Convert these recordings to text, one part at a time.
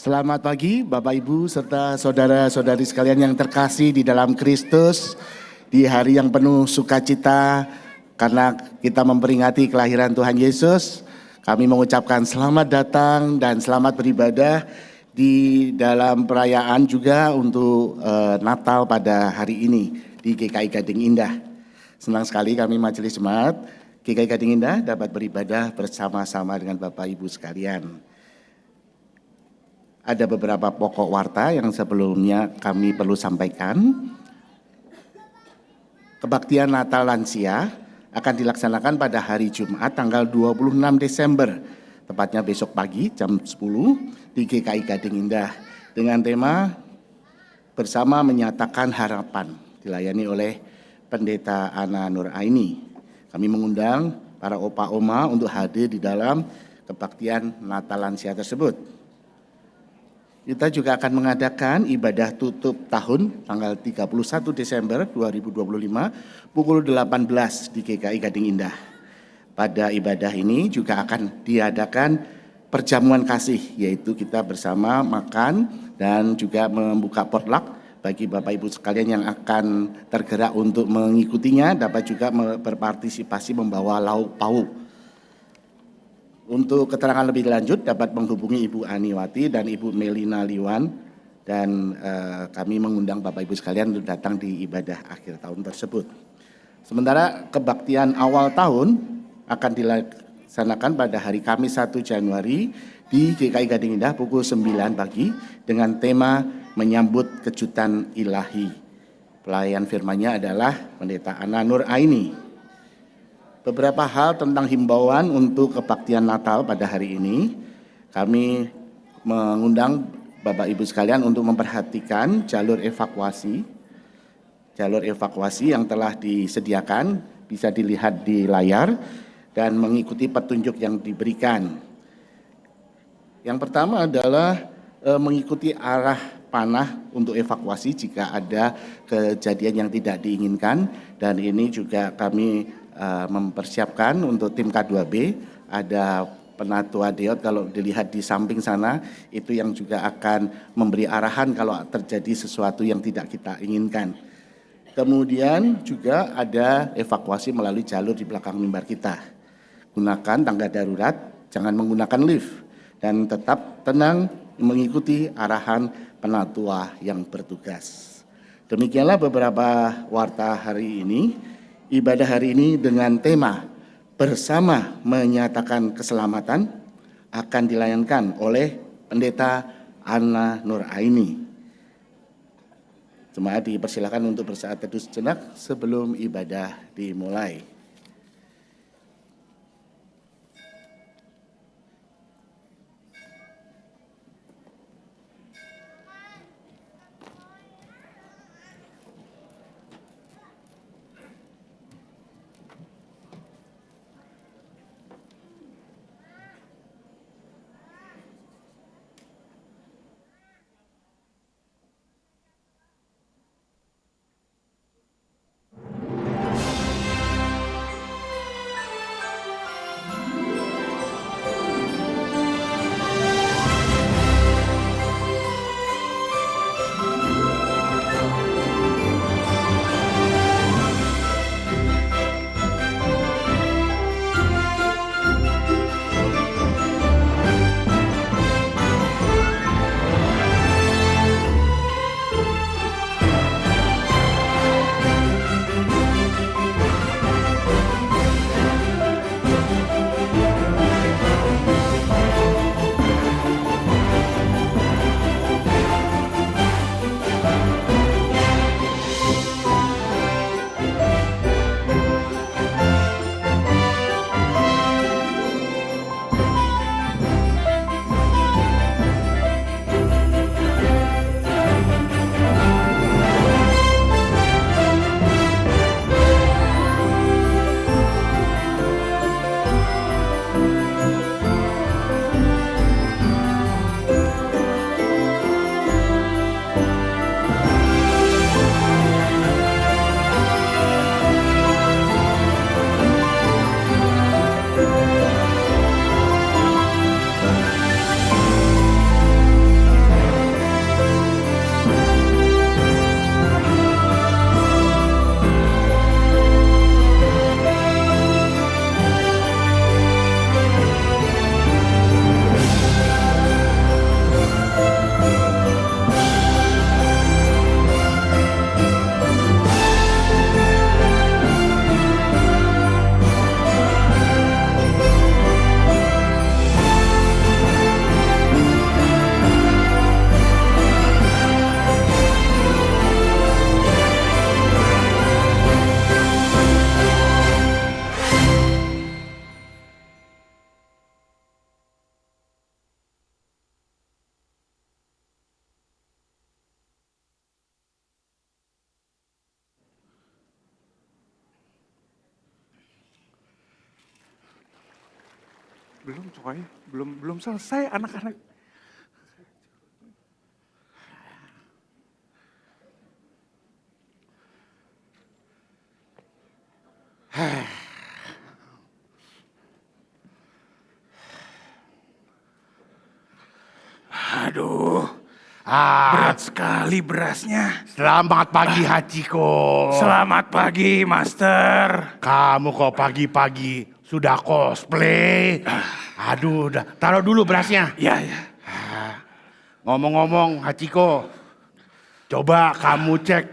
Selamat pagi Bapak Ibu serta saudara-saudari sekalian yang terkasih di dalam Kristus. Di hari yang penuh sukacita karena kita memperingati kelahiran Tuhan Yesus, kami mengucapkan selamat datang dan selamat beribadah di dalam perayaan juga untuk Natal pada hari ini di GKI Gading Indah. Senang sekali kami Majelis Jemaat GKI Gading Indah dapat beribadah bersama-sama dengan Bapak Ibu sekalian. Ada beberapa pokok warta yang sebelumnya kami perlu sampaikan. Kebaktian Natal Lansia akan dilaksanakan pada hari Jumat tanggal 26 Desember, tepatnya besok pagi jam 10 di GKI Gading Indah dengan tema Bersama Menyatakan Harapan, dilayani oleh Pendeta Ana Nur Aini. Kami mengundang para opa oma untuk hadir di dalam kebaktian Natal Lansia tersebut. Kita juga akan mengadakan ibadah tutup tahun tanggal 31 Desember 2025 pukul 18 di GKI Gading Indah. Pada ibadah ini juga akan diadakan perjamuan kasih, yaitu kita bersama makan dan juga membuka potluck bagi Bapak Ibu sekalian yang akan tergerak untuk mengikutinya, dapat juga berpartisipasi membawa lauk pauk. Untuk keterangan lebih lanjut dapat menghubungi Ibu Aniwati dan Ibu Melina Liwan dan kami mengundang Bapak Ibu sekalian untuk datang di ibadah akhir tahun tersebut. Sementara kebaktian awal tahun akan dilaksanakan pada hari Kamis 1 Januari di GKI Gading Indah pukul 9 pagi dengan tema Menyambut Kejutan Ilahi. Pelayan firman-Nya adalah Pendeta Ana Nur Aini. Beberapa hal tentang himbauan untuk kebaktian Natal pada hari ini. Kami mengundang Bapak Ibu sekalian untuk memperhatikan jalur evakuasi. Jalur evakuasi yang telah disediakan bisa dilihat di layar dan mengikuti petunjuk yang diberikan. Yang pertama adalah mengikuti arah panah untuk evakuasi jika ada kejadian yang tidak diinginkan, dan ini juga kami mempersiapkan untuk tim K2B. Ada penatua Deot kalau dilihat di samping sana, itu yang juga akan memberi arahan kalau terjadi sesuatu yang tidak kita inginkan. Kemudian juga ada evakuasi melalui jalur di belakang mimbar kita. Gunakan tangga darurat, jangan menggunakan lift, dan tetap tenang mengikuti arahan penatua yang bertugas. Demikianlah beberapa warta hari ini. Ibadah hari ini dengan tema Bersama Menyatakan Keselamatan akan dilayankan oleh Pendeta Ana Nur Aini. Jemaat dipersilakan untuk bersaat teduh sejenak sebelum ibadah dimulai. Belum coy, belum selesai anak-anak. Aduh, berat sekali berasnya. Selamat pagi Hachiko. Selamat pagi, Master. Kamu kok pagi-pagi sudah cosplay? Aduh, taruh dulu berasnya. Ya. Ngomong-ngomong Hachiko, coba kamu cek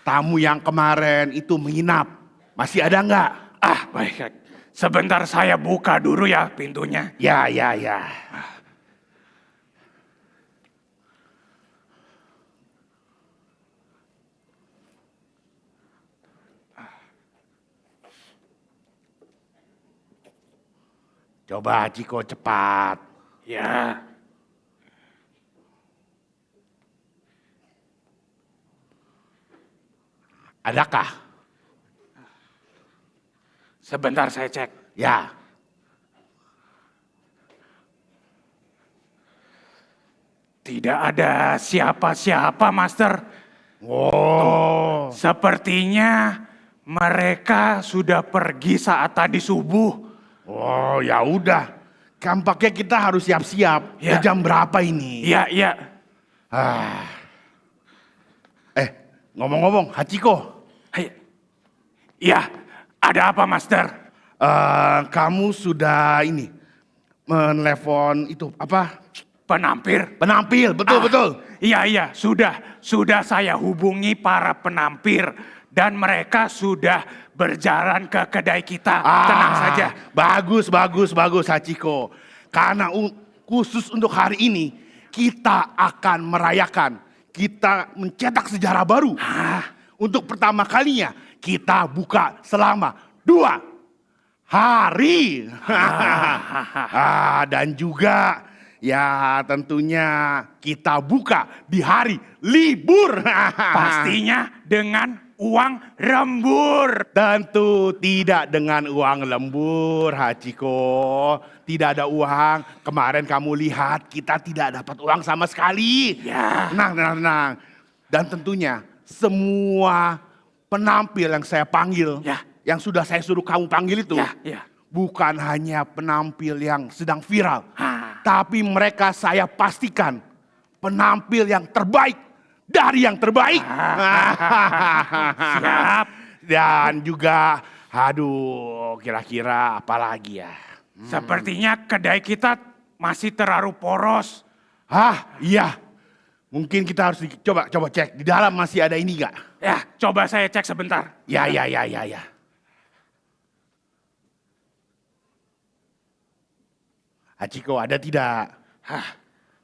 tamu yang kemarin itu menginap. Masih ada nggak? Baik. Sebentar saya buka dulu ya pintunya. Ya. Coba Hachiko cepat. Ya. Adakah? Sebentar saya cek. Ya. Tidak ada siapa-siapa, Master. Wow. Sepertinya mereka sudah pergi saat tadi subuh. Oh ya udah. Kampaknya kita harus siap-siap. Ya. Jam berapa ini? Iya. Ngomong-ngomong, Hachiko. Iya, ada apa, Master? Kamu sudah menelpon itu apa? Penampir. Penampil, betul. Iya, sudah saya hubungi para penampir dan mereka sudah berjalan ke kedai kita. Tenang saja. Bagus Hachiko. Karena khusus untuk hari ini kita akan merayakan, kita mencetak sejarah baru. Untuk pertama kalinya kita buka selama 2 hari. Dan juga ya tentunya kita buka di hari libur. Pastinya dengan uang lembur. Tentu tidak dengan uang lembur, Hachiko. Tidak ada uang. Kemarin kamu lihat kita tidak dapat uang sama sekali. Ya. Tenang. Dan tentunya semua penampil yang saya panggil, yang sudah saya suruh kamu panggil itu, bukan hanya penampil yang sedang viral, tapi mereka saya pastikan penampil yang terbaik dari yang terbaik. Siap. Dan juga, kira-kira apa lagi ya? Sepertinya kedai kita masih terlalu poros. Iya. Mungkin kita harus coba cek di dalam masih ada ini nggak? Ya, coba saya cek sebentar. Ya. Hachiko, ada tidak?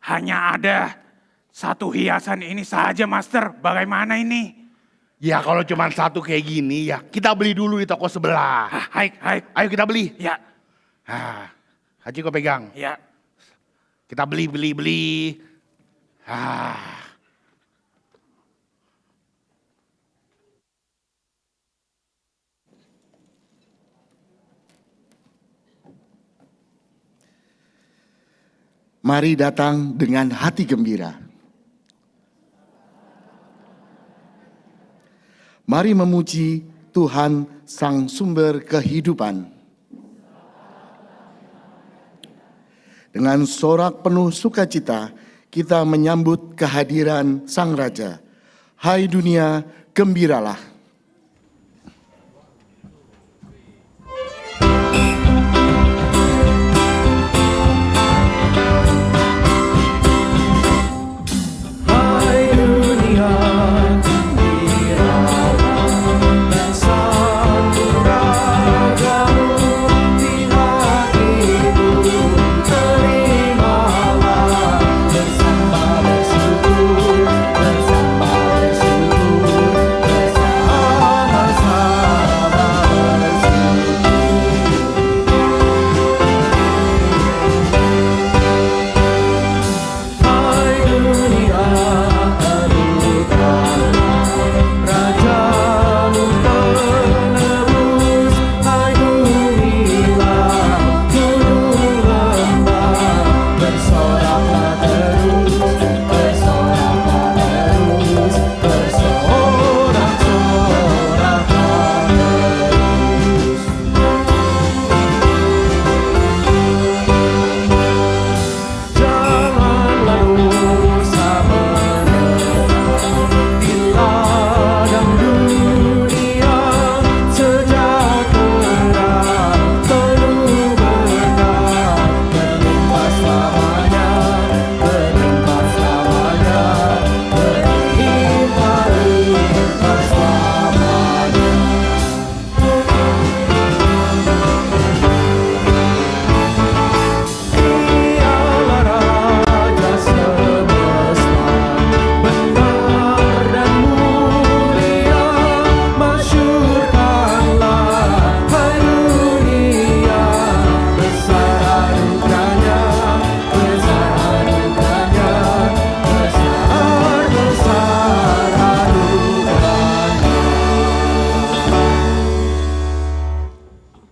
Hanya ada satu hiasan ini saja, Master. Bagaimana ini? Ya kalau cuma satu kayak gini ya kita beli dulu di toko sebelah. Hai. Ayo kita beli. Ya. Hachiko pegang. Ya. Kita beli. Mari datang dengan hati gembira. Mari memuji Tuhan Sang Sumber Kehidupan. Dengan sorak penuh sukacita, kita menyambut kehadiran Sang Raja. Hai dunia, gembiralah.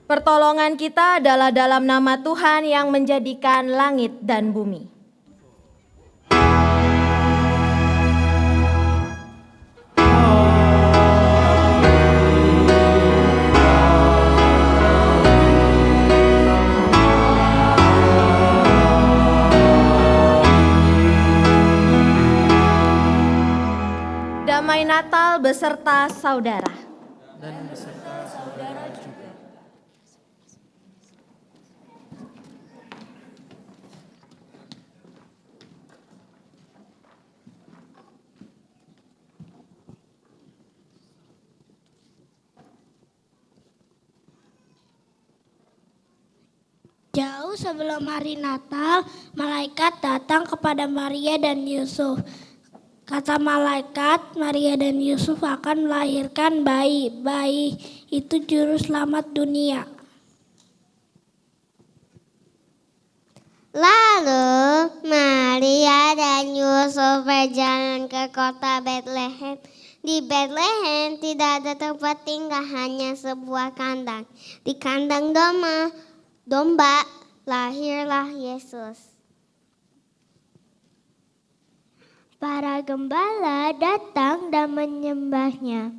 Pertolongan kita adalah dalam nama Tuhan yang menjadikan langit dan bumi. Damai Natal beserta saudara. Dan beserta saudara juga. Jauh sebelum hari Natal, malaikat datang kepada Maria dan Yusuf. Kata malaikat, Maria dan Yusuf akan melahirkan bayi. Bayi itu juru selamat dunia. Lalu Maria dan Yusuf berjalan ke kota Betlehem. Di Betlehem tidak ada tempat tinggal, hanya sebuah kandang. Di kandang domba lahirlah Yesus. Para gembala datang dan menyembahnya.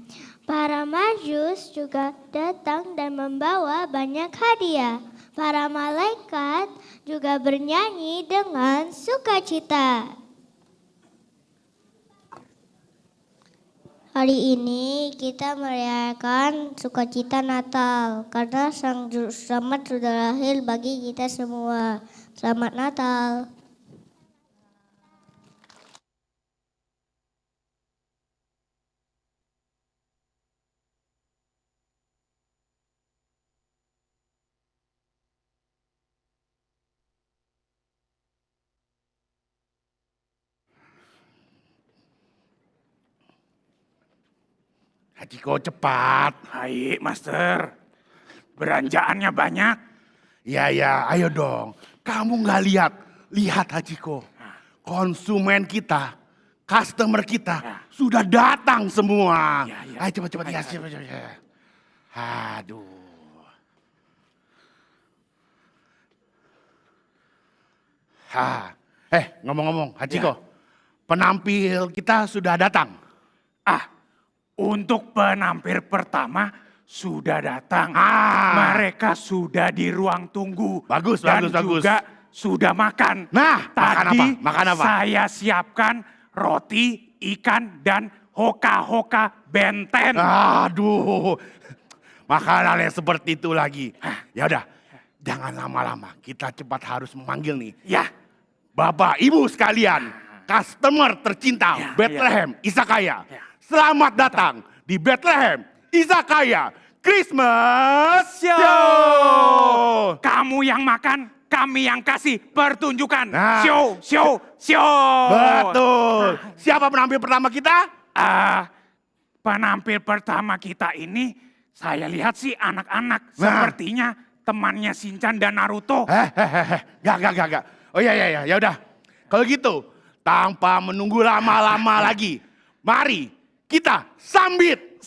Para majus juga datang dan membawa banyak hadiah. Para malaikat juga bernyanyi dengan sukacita. Hari ini kita merayakan sukacita Natal karena Sang Juru Selamat sudah lahir bagi kita semua. Selamat Natal. Hachiko cepat. Baik, Master. Beranjaannya banyak. Ya, ayo dong. Kamu nggak lihat Hachiko. Konsumen kita, customer kita sudah datang semua. Ayo cepat. Ya, cepat. Aduh. Ngomong-ngomong, Hachiko. Penampil kita sudah datang. Untuk penampil pertama sudah datang. Mereka sudah di ruang tunggu. Bagus. Dan juga sudah makan. Nah, Tadi makan apa? saya siapkan roti, ikan, dan hoka-hoka benten. Aduh, makanan yang seperti itu lagi. Ya udah, jangan lama-lama. Kita cepat harus memanggil nih. Ya. Bapak, Ibu sekalian, customer tercinta Bethlehem, Izakaya. Selamat datang di Bethlehem, Izakaya Christmas Show. Kamu yang makan, kami yang kasih pertunjukan. Nah. Show. Betul. Siapa penampil pertama kita? Penampil pertama kita ini saya lihat sih anak-anak. Sepertinya temannya Shinchan dan Naruto. Gak. Oh ya udah. Kalau gitu, tanpa menunggu lama-lama lagi, mari kita sambut.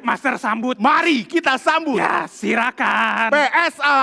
Master sambut. Mari kita sambut. Ya, silakan. PSA.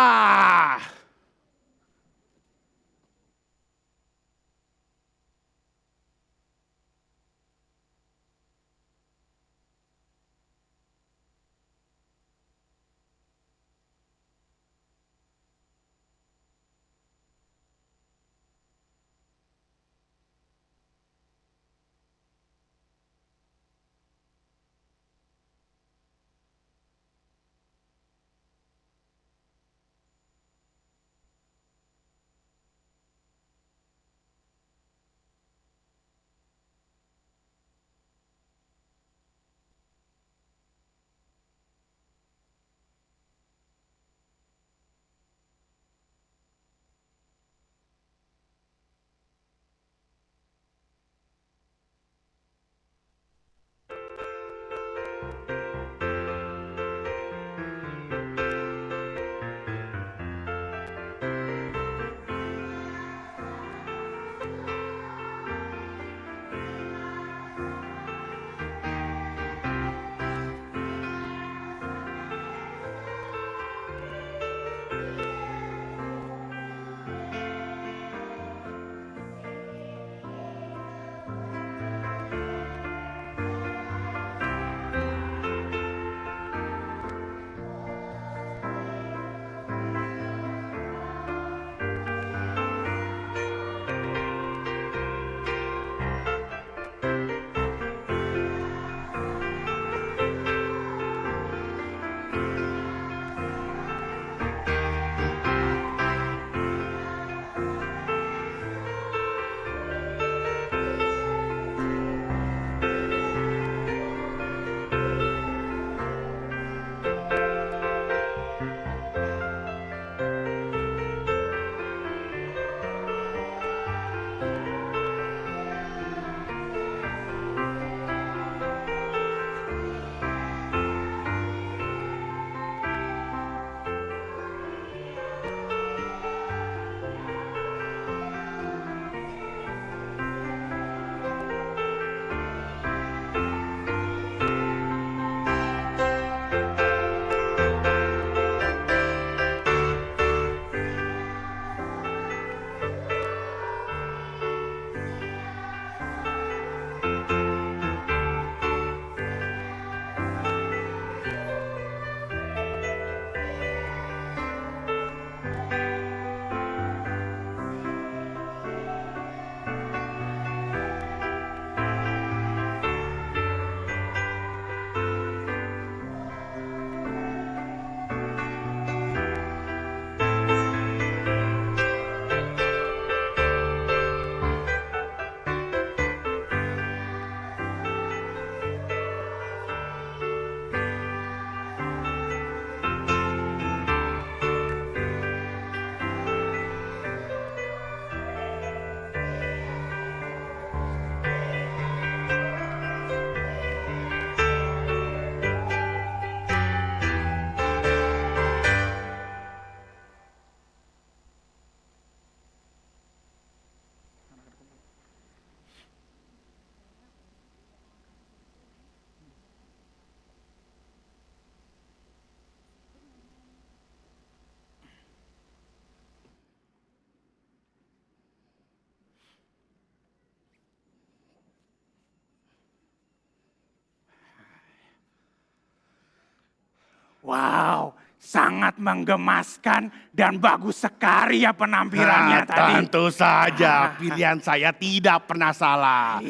Wow, sangat menggemaskan dan bagus sekali ya penampilannya tadi. Tentu saja pilihan saya tidak pernah salah.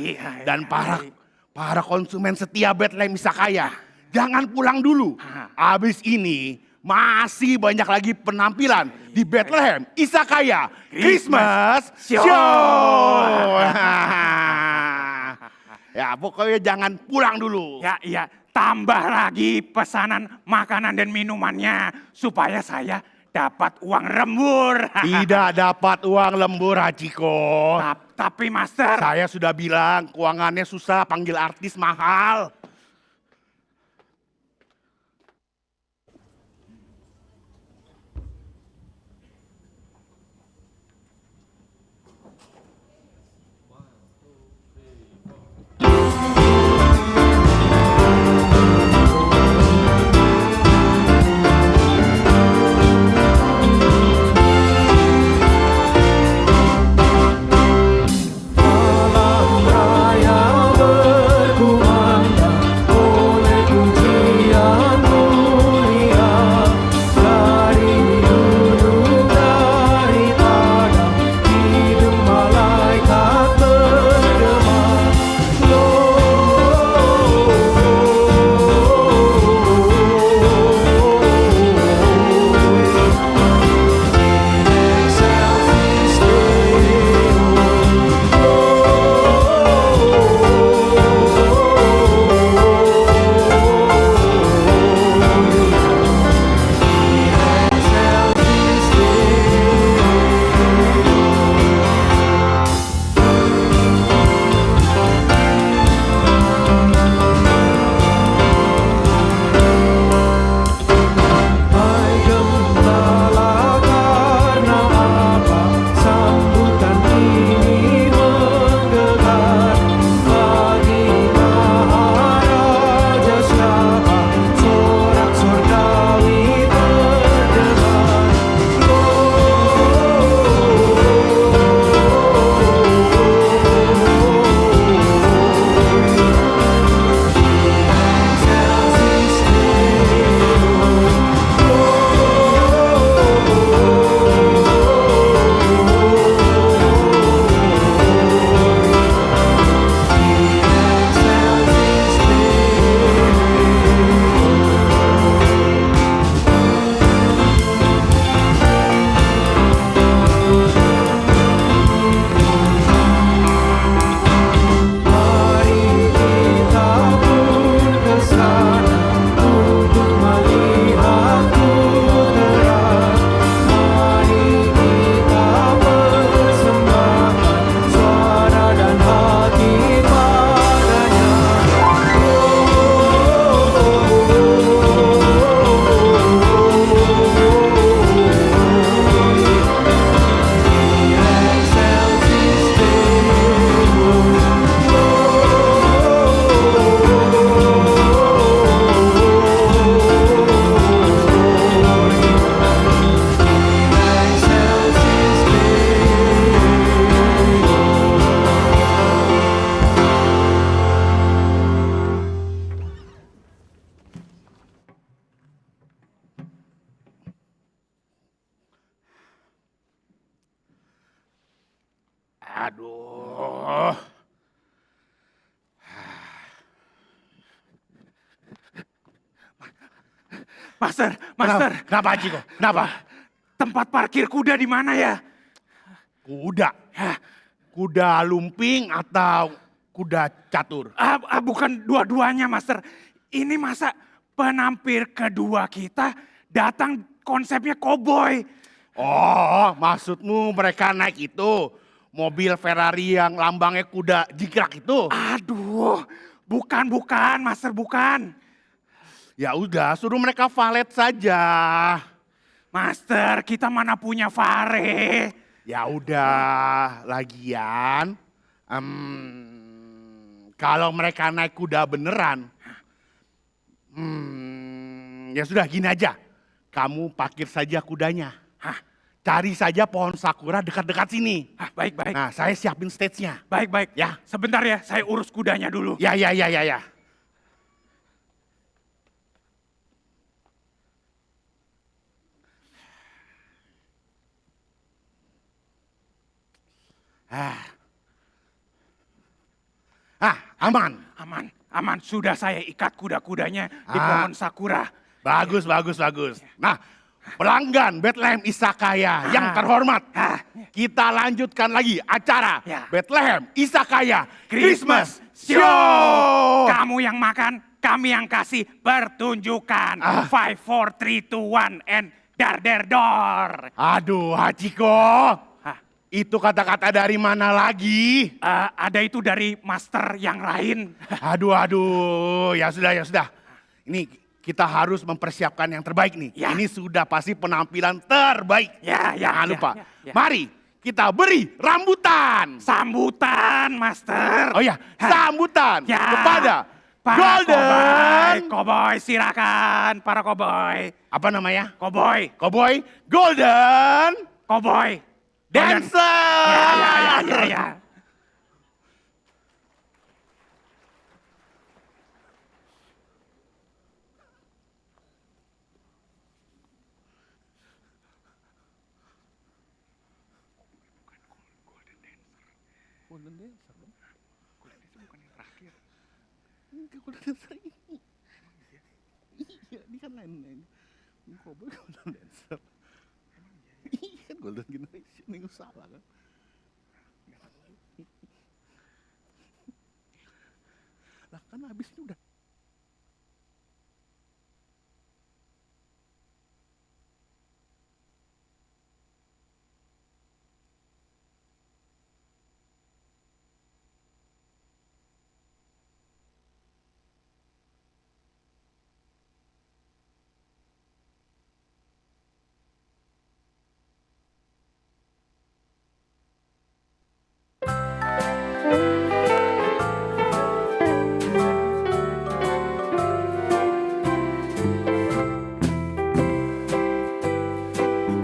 Dan para konsumen setia Bethlehem Isakaya, jangan pulang dulu. Habis ini masih banyak lagi penampilan di Bethlehem Isakaya Christmas Show. Ya pokoknya jangan pulang dulu. Ya, tambah lagi pesanan makanan dan minumannya supaya saya dapat uang lembur. Tidak dapat uang lembur, Hachiko. Tapi Master, Saya sudah bilang keuangannya susah, panggil artis mahal. Malam raya berkumandang Aduh. Master, Master. Kenapa Hachiko? Kenapa? Tempat parkir kuda di mana ya? Kuda? Ya. Kuda lumping atau kuda catur? Bukan dua-duanya, Master. Ini masa penampil kedua kita datang konsepnya koboi. Oh, maksudmu mereka naik itu mobil Ferrari yang lambangnya kuda jingkrak itu? Aduh, bukan, Master, bukan. Ya udah, suruh mereka valet saja. Master, kita mana punya fare. Ya udah, lagian kalau mereka naik kuda beneran, ya sudah gini aja. Kamu parkir saja kudanya. Hah? Cari saja pohon sakura dekat-dekat sini. Baik. Nah, saya siapin stage-nya. Baik. Ya. Sebentar ya, saya urus kudanya dulu. Ya. Aman. Sudah saya ikat kuda-kudanya di pohon sakura. Bagus. Nah, pelanggan Bethlehem Isakaya yang terhormat. Kita lanjutkan lagi acara Bethlehem Isakaya Christmas Show. Kamu yang makan, kami yang kasih pertunjukan. 5, 4, 3, 2, 1, and dar. Aduh, Hachiko. Itu kata-kata dari mana lagi? Ada itu dari master yang lain. Aduh, ya sudah. Ini kita harus mempersiapkan yang terbaik nih. Ya. Ini sudah pasti penampilan terbaik. Jangan lupa. Ya. Mari kita beri rambutan. Sambutan, Master. Oh ya, sambutan kepada para Golden. Koboi, silakan para koboi. Apa namanya? Koboi. Golden Koboi. Dancer. Ya. Golden Dancer dong. Golden Dancer bukan yang terakhir. Enggak, Golden Dancer ini. Iya, ini kan lain. Ini Cowboy Golden Dancer. Iya, Golden Generation ini salah kan. Lah kan habis ini udah.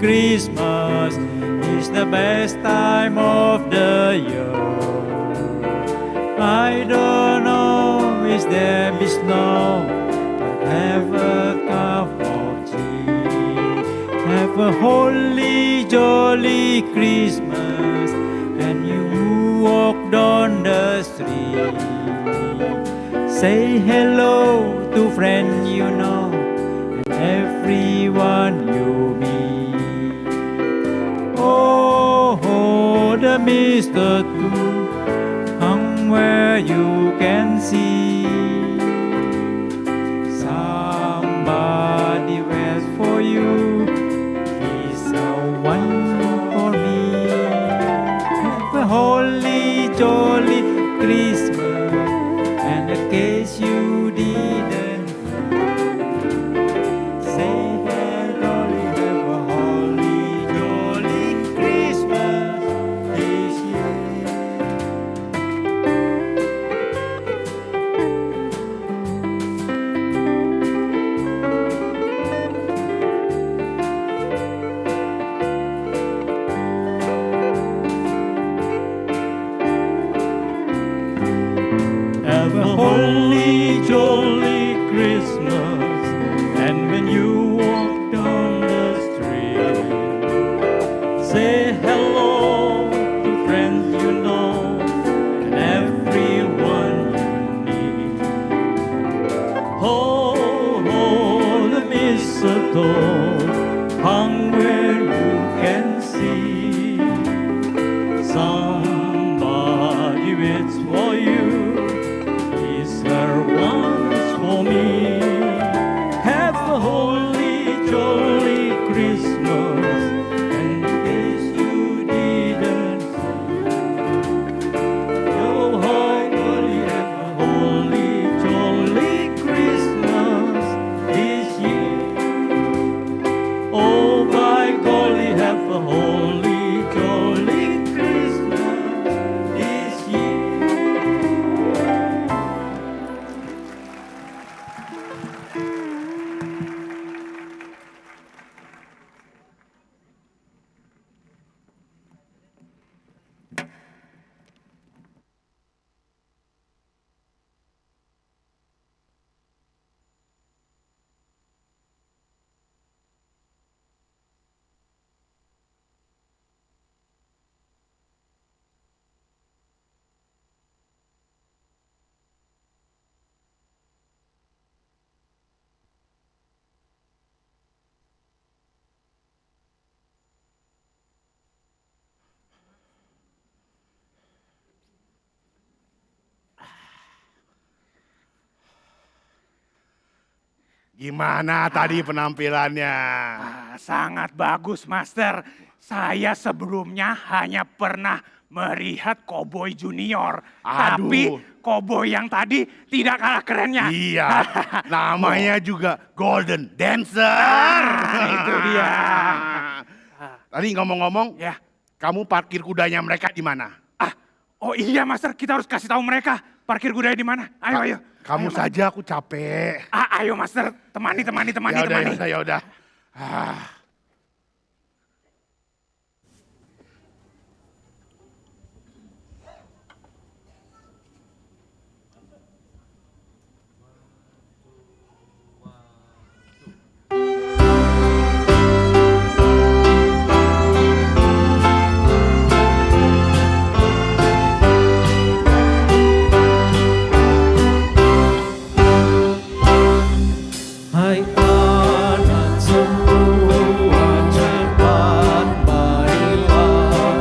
Christmas is the best time of the year. I don't know if there be snow, but have a cup of tea. Have a holy, jolly Christmas, and you walk down the street. Say hello to friends you know, and everyone you meet. Oh, the mistletoe hung where you can see. Somebody waits for you. He's a one for me. Have a holy, jolly Christmas, and in case you didn't say hello, have a holy, jolly Christmas this year. stone hung where you can see. Somebody waits for you, is her once for me. Have a holy, jolly Christmas, and in case you didn't see, oh, holy, have a holy, jolly Christmas this year. Oh, by golly, have a holy, jolly Christmas this year. Gimana tadi penampilannya? Sangat bagus, Master. Saya sebelumnya hanya pernah melihat Cowboy Junior. Aduh. Tapi Cowboy yang tadi tidak kalah kerennya. Iya, namanya juga Golden Dancer. Itu dia. Tadi ngomong-ngomong, Ya. kamu parkir kudanya mereka di mana? Oh iya, Master, kita harus kasih tahu mereka parkir kudanya di mana. Ayo. Kamu Ayo, saja, aku capek. Ayo, Master, temani. Ya udah. Hai anak semua, cepat marilah,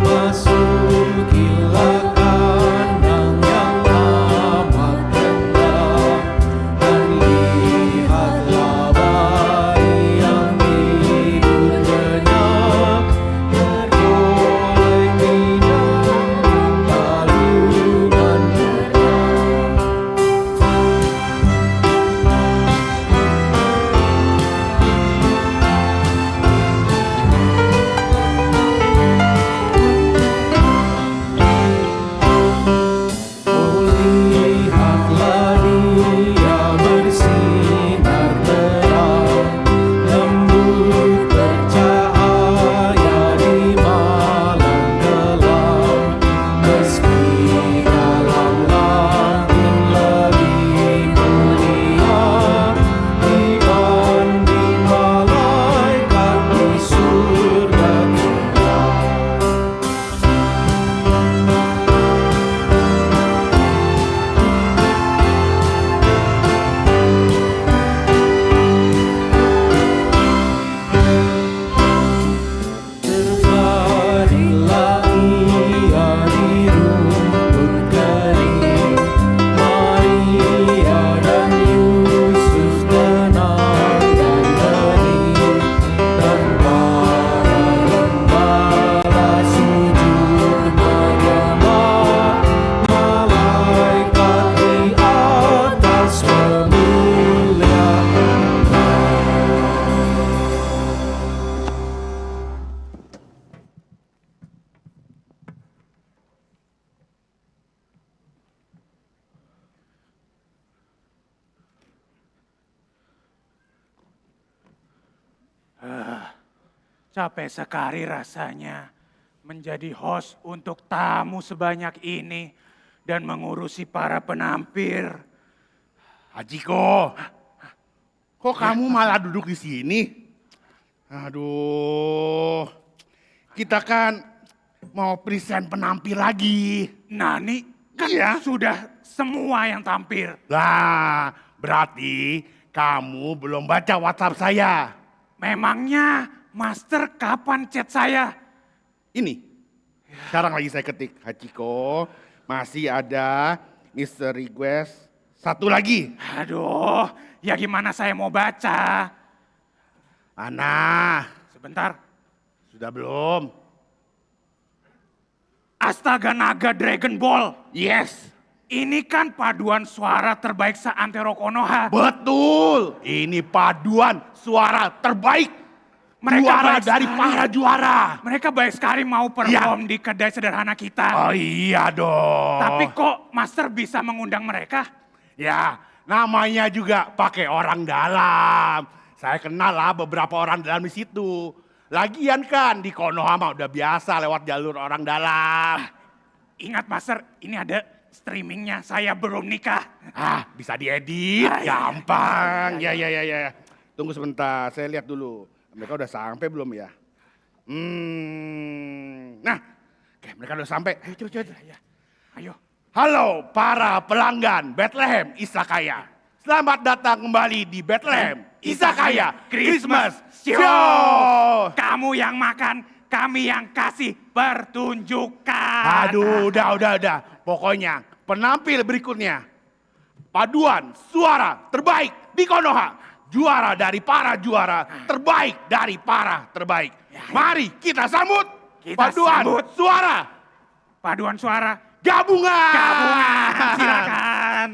masukilah kandang yang amat rendah, dan lihatlah bayi yang tidur nyenyak, tergolek indah, lalu dan lihatlah dia bersinar terang, lembut bercahaya di malam gelap, meski dalam langit lebih mulia dibanding malaikat di surga kita. Terbaringlah ia di rumput kering, Maria dan Yusuf tenang dan hening, dan para gembala sujud menyembah, malaikat di atas memuliakan. Capek sekali rasanya menjadi host untuk tamu sebanyak ini dan mengurusi para penampil. Hajiko, kok kamu malah duduk di sini? Aduh, kita kan mau present penampil lagi. Nani, kan Iya. sudah semua yang tampil. Lah, berarti kamu belum baca WhatsApp saya. Memangnya Master kapan chat saya? Ini, sekarang lagi saya ketik. Hachiko, masih ada Mr. Request satu lagi. Aduh, ya gimana saya mau baca? Ana, Sebentar. sudah belum? Astaga Naga Dragon Ball. Yes, Ini kan paduan suara terbaik seantero Konoha. betul. Ini paduan suara terbaik. Mereka Juara baik dari sekali. para juara. Mereka baik sekali mau perform di kedai sederhana kita. Oh iya dong. Tapi kok Master bisa mengundang mereka? Ya, namanya juga pakai orang dalam. Saya kenal lah beberapa orang dalam di situ. Lagian kan di Konoha mah udah biasa lewat jalur orang dalam. Ingat Master, ini ada streamingnya. Saya belum nikah. Bisa diedit, gampang. Ya. Tunggu sebentar, saya lihat dulu. Mereka udah sampai belum ya? Nah, oke, mereka udah sampai. Ayo coba. Ayo. Halo para pelanggan Bethlehem Izakaya. Selamat datang kembali di Bethlehem Izakaya Christmas Show. Kamu yang makan, kami yang kasih pertunjukan. Aduh, udah. Pokoknya penampil berikutnya. Paduan suara terbaik di Konoha. Juara dari para juara, terbaik dari para terbaik. Mari kita sambut paduan suara. Paduan suara. Gabungan. Silakan.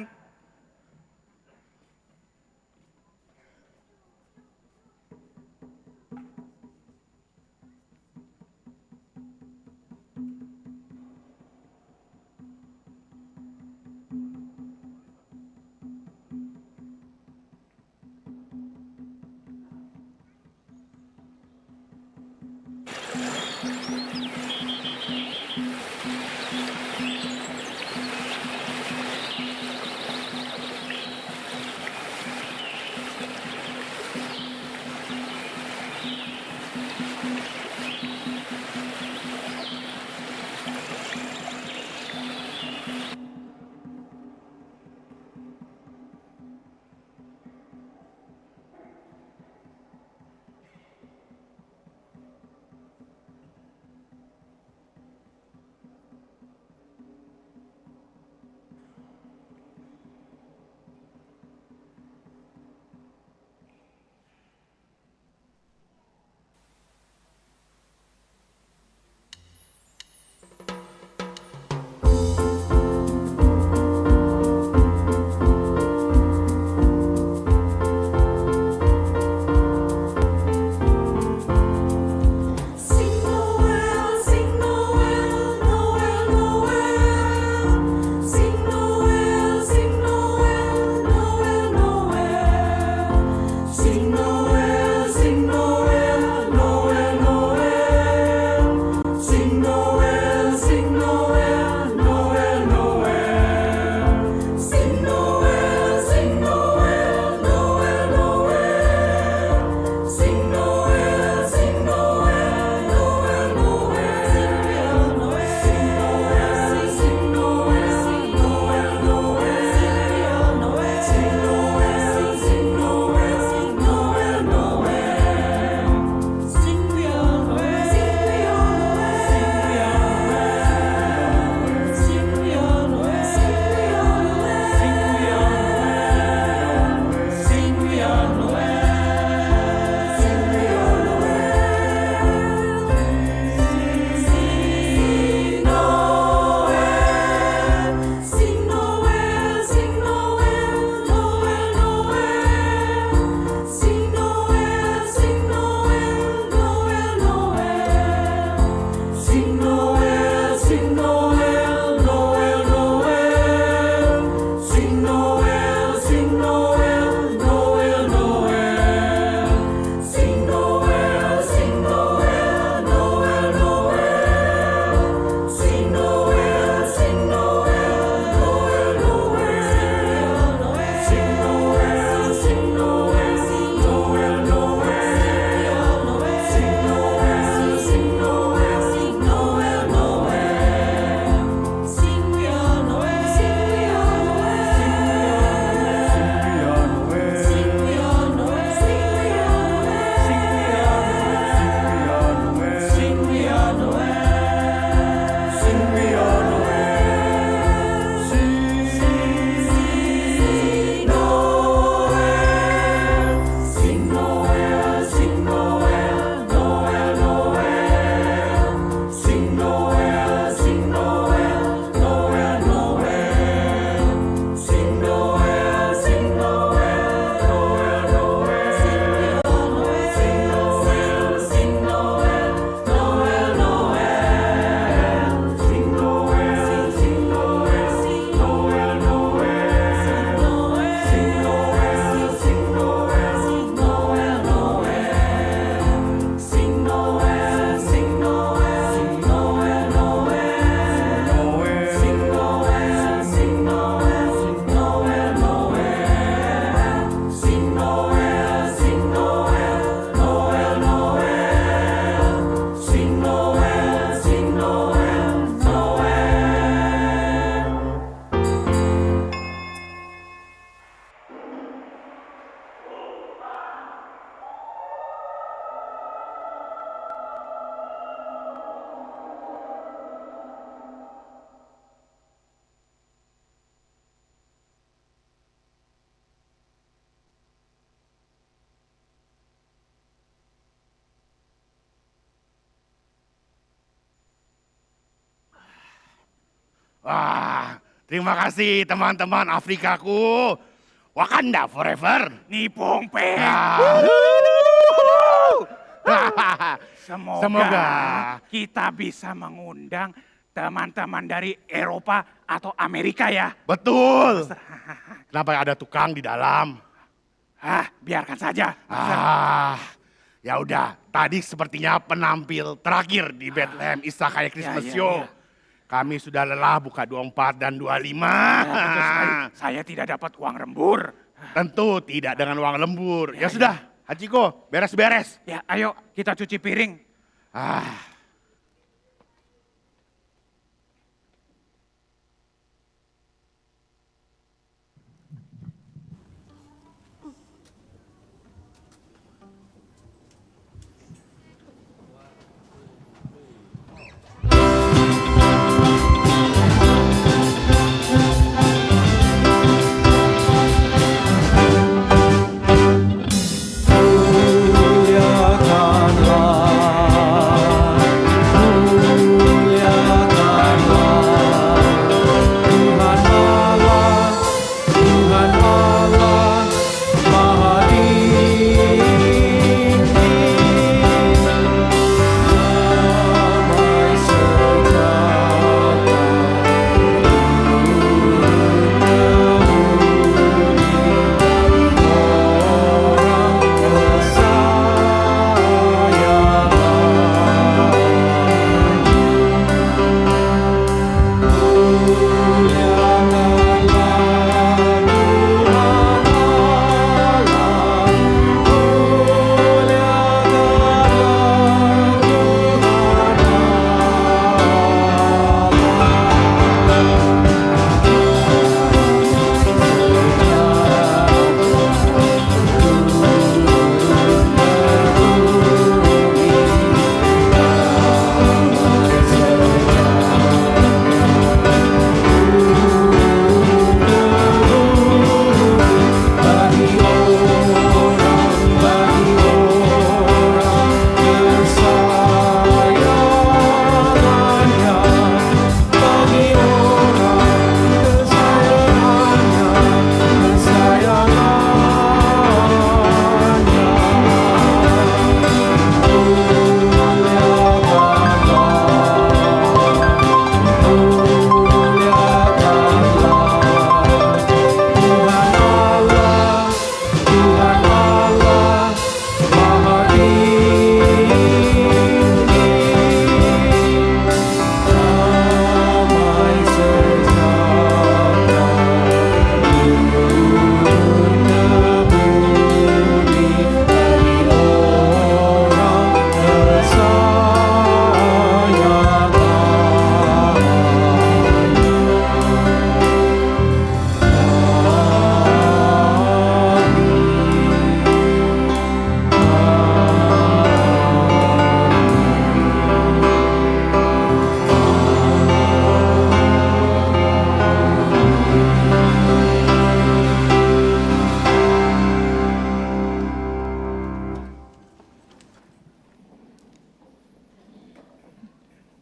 Wah, terima kasih teman-teman Afrikaku. Wakanda forever. Nipong Peng. Semoga kita bisa mengundang teman-teman dari Eropa atau Amerika ya. Betul. Kenapa ada tukang di dalam? Biarkan saja. Ya udah. Tadi sepertinya penampil terakhir di Bethlehem Isakaya Christmas Show. Kami sudah lelah buka 24 dan 25. Saya tidak dapat uang lembur. Tentu tidak dengan uang lembur. Ya sudah, Hachiko, beres-beres. Ya, ayo kita cuci piring.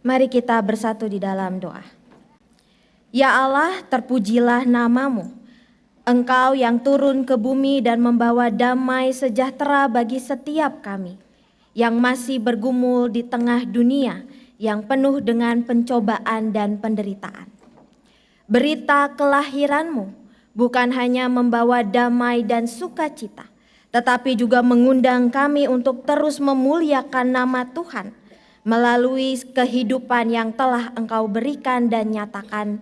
Mari kita bersatu di dalam doa. Ya Allah, terpujilah namamu. Engkau yang turun ke bumi dan membawa damai sejahtera bagi setiap kami yang masih bergumul di tengah dunia yang penuh dengan pencobaan dan penderitaan. Berita kelahiranmu bukan hanya membawa damai dan sukacita, tetapi juga mengundang kami untuk terus memuliakan nama Tuhan melalui kehidupan yang telah Engkau berikan dan nyatakan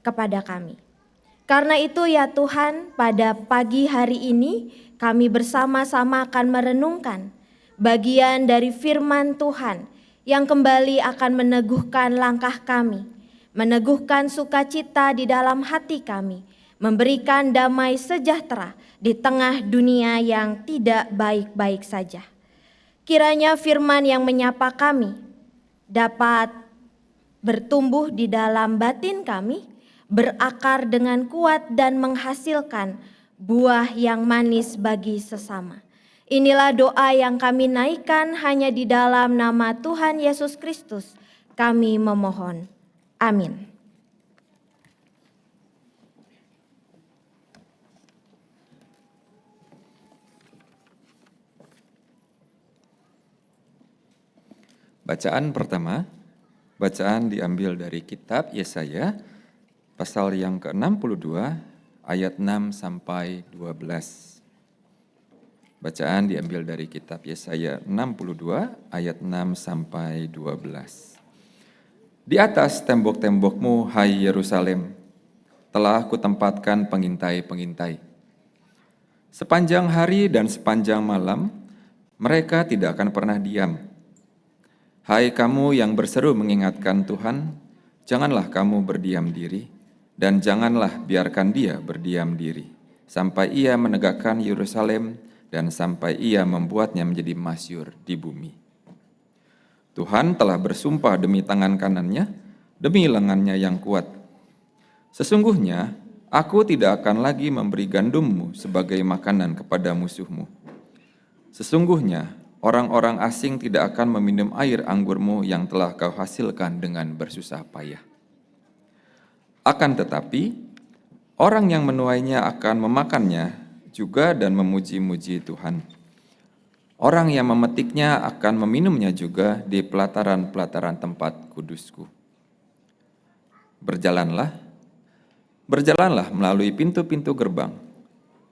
kepada kami. Karena itu ya Tuhan, pada pagi hari ini kami bersama-sama akan merenungkan bagian dari firman Tuhan yang kembali akan meneguhkan langkah kami, meneguhkan sukacita di dalam hati kami, memberikan damai sejahtera di tengah dunia yang tidak baik-baik saja. Kiranya firman yang menyapa kami dapat bertumbuh di dalam batin kami, berakar dengan kuat dan menghasilkan buah yang manis bagi sesama. Inilah doa yang kami naikkan hanya di dalam nama Tuhan Yesus Kristus. Kami memohon. Amin. Bacaan pertama, bacaan diambil dari kitab Yesaya, pasal yang ke-62, ayat 6 sampai 12. Bacaan diambil dari kitab Yesaya 62, ayat 6 sampai 12. Di atas tembok-tembokmu, hai Yerusalem, telah kutempatkan pengintai-pengintai. Sepanjang hari dan sepanjang malam, mereka tidak akan pernah diam. Hai kamu yang berseru mengingatkan Tuhan, janganlah kamu berdiam diri, dan janganlah biarkan Dia berdiam diri, sampai Ia menegakkan Yerusalem dan sampai Ia membuatnya menjadi masyhur di bumi. Tuhan telah bersumpah demi tangan kanannya, demi lengannya yang kuat. Sesungguhnya, aku tidak akan lagi memberi gandummu sebagai makanan kepada musuhmu. Sesungguhnya, orang-orang asing tidak akan meminum air anggurmu yang telah kau hasilkan dengan bersusah payah. Akan tetapi, orang yang menuainya akan memakannya juga dan memuji-muji Tuhan. Orang yang memetiknya akan meminumnya juga di pelataran-pelataran tempat kudusku. Berjalanlah melalui pintu-pintu gerbang,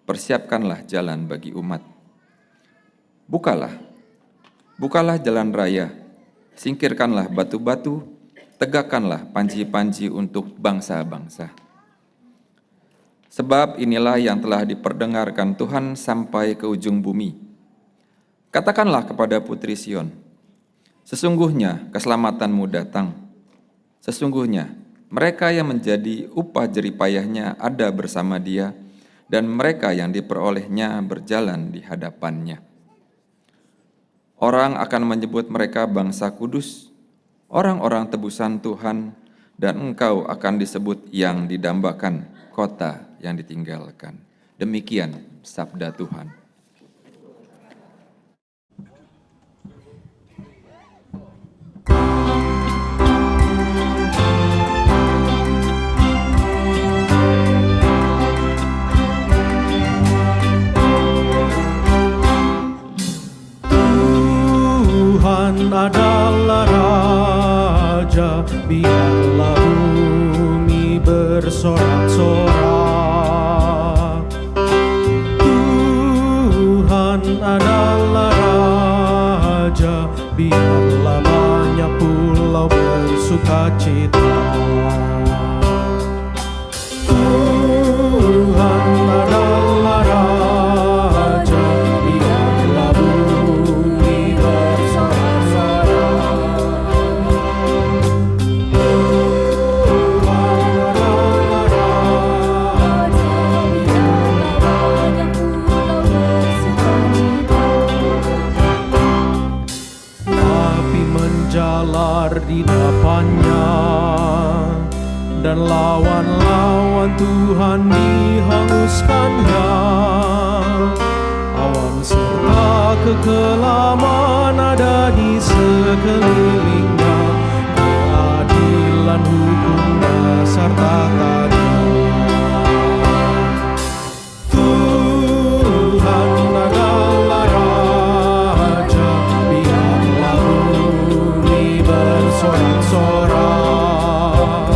persiapkanlah jalan bagi umat. Bukalah jalan raya, singkirkanlah batu-batu, tegakkanlah panji-panji untuk bangsa-bangsa. Sebab inilah yang telah diperdengarkan Tuhan sampai ke ujung bumi. Katakanlah kepada putri Sion, sesungguhnya keselamatanmu datang. Sesungguhnya mereka yang menjadi upah jeripayahnya ada bersama Dia, dan mereka yang diperolehnya berjalan di hadapannya. Orang akan menyebut mereka bangsa kudus, orang-orang tebusan Tuhan, dan engkau akan disebut yang didambakan, kota yang ditinggalkan. Demikian sabda Tuhan. Tuhan adalah Raja, biarlah bumi bersorak-sorak. Tuhan adalah Raja, biarlah banyak pulau bersukacita. Tuhan adalah Raja, biarlah bumi bersorak-sorak. Tuhan adalah Raja, biarlah banyak pulau bersukacita. Api menjalar di depannya, dan lawan-lawan Tuhan dihanguskannya. Awan serta kekelaman ada di sekelilingnya. Keadilan hukum dasar tatanya. Tuhan adalah Raja, biarlah bumi bersorak-sorak.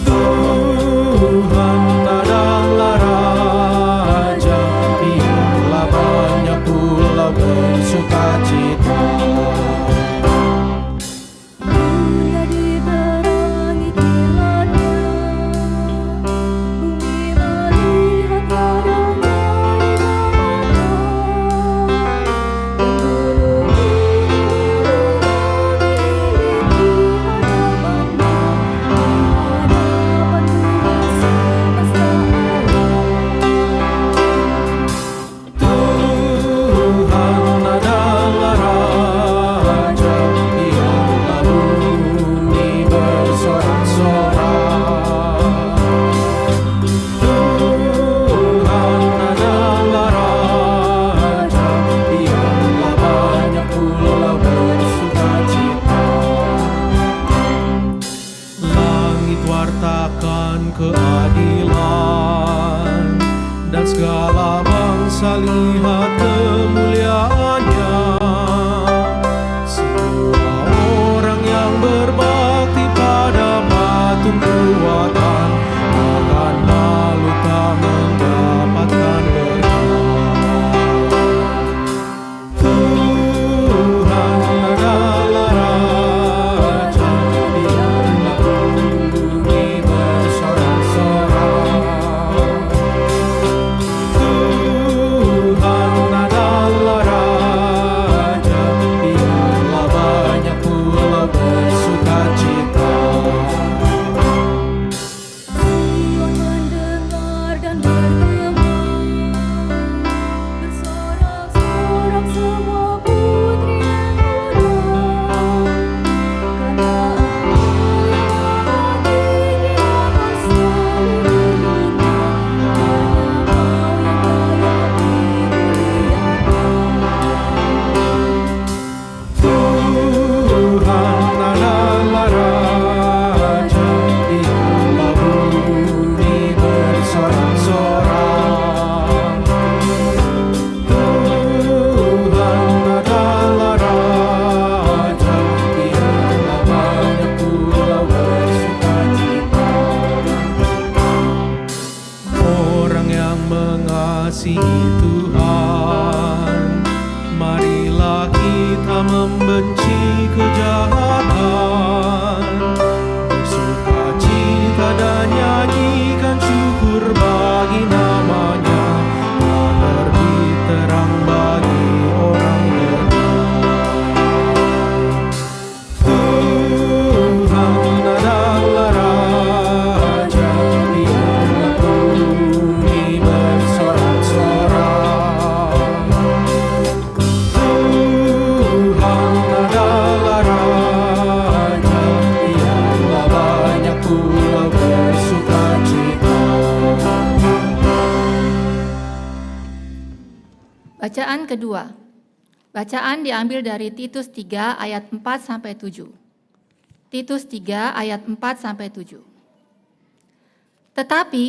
Tuhan adalah Raja, biarlah banyak pulau bersukacita. Dunia diterangi kilatnya, bumi melihat padanya ibadah. Dan gunung-gunung dililit hadapannya, hadapan Tuhan semesta alam. Tuhan adalah membenci kejahatan, bersukacita dan nyanyikan syukur bagi namanya, telah terbit terang bagi orang benar. Tuhan adalah Raja, Dia bunyi bersorak-sorak. Tuhan adalah Raja, Dialah banyak pulau bersukacita. Bacaan kedua. Bacaan diambil dari Titus 3 ayat 4-7. Titus 3 ayat 4-7. Tetapi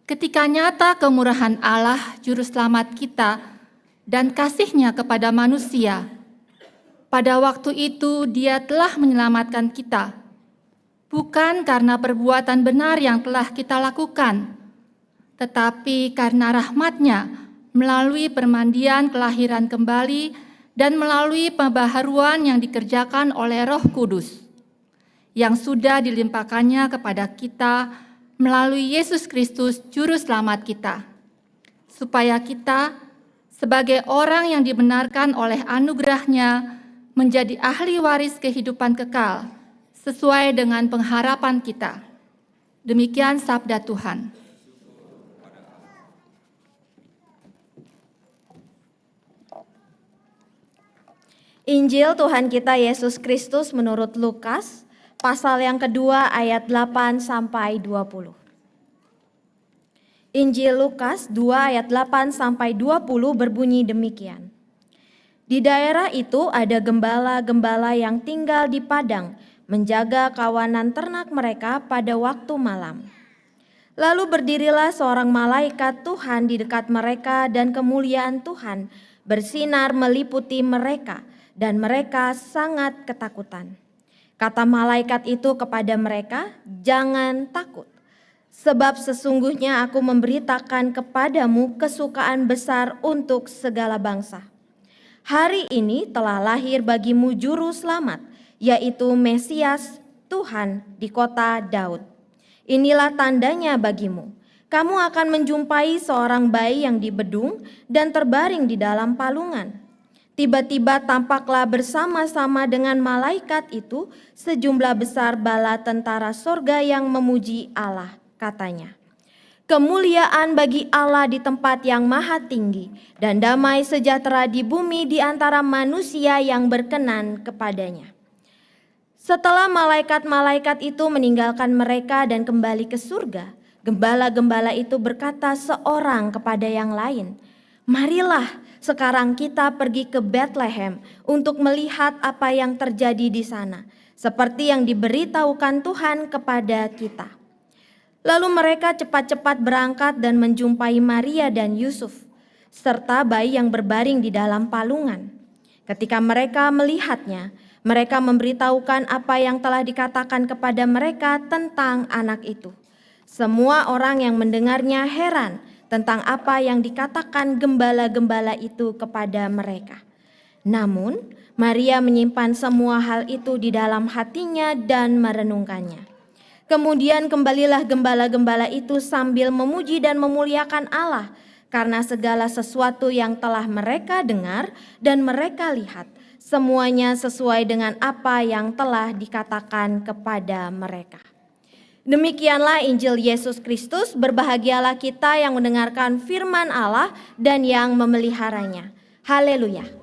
ketika nyata kemurahan Allah Juru Selamat kita dan kasih-Nya kepada manusia, pada waktu itu Dia telah menyelamatkan kita, bukan karena perbuatan benar yang telah kita lakukan, tetapi karena rahmat-Nya melalui permandian kelahiran kembali dan melalui pembaharuan yang dikerjakan oleh Roh Kudus, yang sudah dilimpahkannya kepada kita melalui Yesus Kristus Juru Selamat kita, supaya kita sebagai orang yang dibenarkan oleh anugerah-Nya menjadi ahli waris kehidupan kekal, sesuai dengan pengharapan kita. Demikian sabda Tuhan. Injil Tuhan kita Yesus Kristus menurut Lukas, pasal yang kedua ayat 8-20. Injil Lukas 2 ayat 8-20 berbunyi demikian. Di daerah itu ada gembala-gembala yang tinggal di padang, menjaga kawanan ternak mereka pada waktu malam. Lalu berdirilah seorang malaikat Tuhan di dekat mereka dan kemuliaan Tuhan bersinar meliputi mereka. Dan mereka sangat ketakutan. Kata malaikat itu kepada mereka, "Jangan takut, sebab sesungguhnya aku memberitakan kepadamu kesukaan besar untuk segala bangsa. Hari ini telah lahir bagimu juru selamat, yaitu Mesias Tuhan di kota Daud. Inilah tandanya bagimu, kamu akan menjumpai seorang bayi yang dibedung dan terbaring di dalam palungan." Tiba-tiba tampaklah bersama-sama dengan malaikat itu sejumlah besar bala tentara sorga yang memuji Allah, katanya. Kemuliaan bagi Allah di tempat yang maha tinggi dan damai sejahtera di bumi di antara manusia yang berkenan kepadanya. Setelah malaikat-malaikat itu meninggalkan mereka dan kembali ke surga, gembala-gembala itu berkata seorang kepada yang lain, "Marilah, sekarang kita pergi ke Bethlehem untuk melihat apa yang terjadi di sana, seperti yang diberitahukan Tuhan kepada kita." Lalu mereka cepat-cepat berangkat dan menjumpai Maria dan Yusuf, serta bayi yang berbaring di dalam palungan. Ketika mereka melihatnya, mereka memberitahukan apa yang telah dikatakan kepada mereka tentang anak itu. Semua orang yang mendengarnya heran tentang apa yang dikatakan gembala-gembala itu kepada mereka. Namun, Maria menyimpan semua hal itu di dalam hatinya dan merenungkannya. Kemudian kembalilah gembala-gembala itu sambil memuji dan memuliakan Allah karena segala sesuatu yang telah mereka dengar dan mereka lihat, semuanya sesuai dengan apa yang telah dikatakan kepada mereka. Demikianlah Injil Yesus Kristus, berbahagialah kita yang mendengarkan firman Allah dan yang memeliharanya. Haleluya.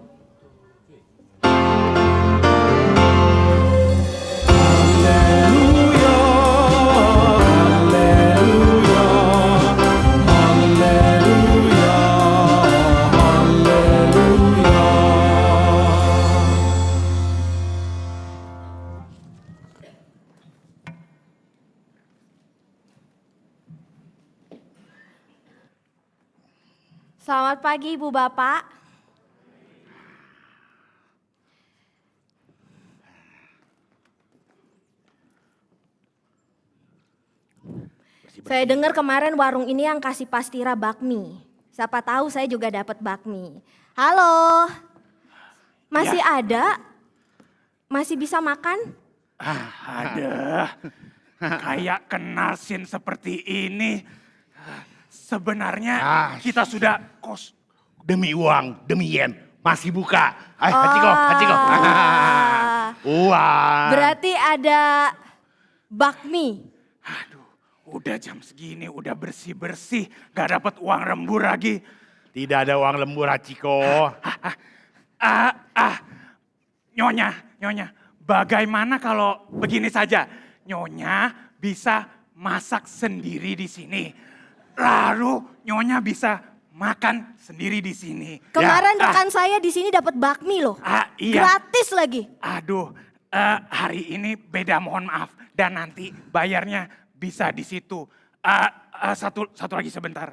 Selamat pagi Ibu Bapak. Saya dengar kemarin warung ini yang kasih pastira bakmi. Siapa tahu saya juga dapat bakmi. Halo. Masih ada? Masih bisa makan? Ada. Kayak kenal scene seperti ini. Sebenarnya kita sudah Demi uang, demi yen, masih buka. Ayo, Hachiko. Uang. Berarti ada bakmi. Aduh, udah jam segini, udah bersih-bersih. Gak dapat uang lembur lagi. Tidak ada uang lembur, Hachiko. Nyonya, bagaimana kalau begini saja? Nyonya bisa masak sendiri di sini. Lalu Nyonya bisa makan sendiri di sini. Kemarin rekan saya di sini dapat bakmi loh. Iya. Gratis lagi. Aduh, hari ini beda, mohon maaf. Dan nanti bayarnya bisa di situ. Satu lagi sebentar.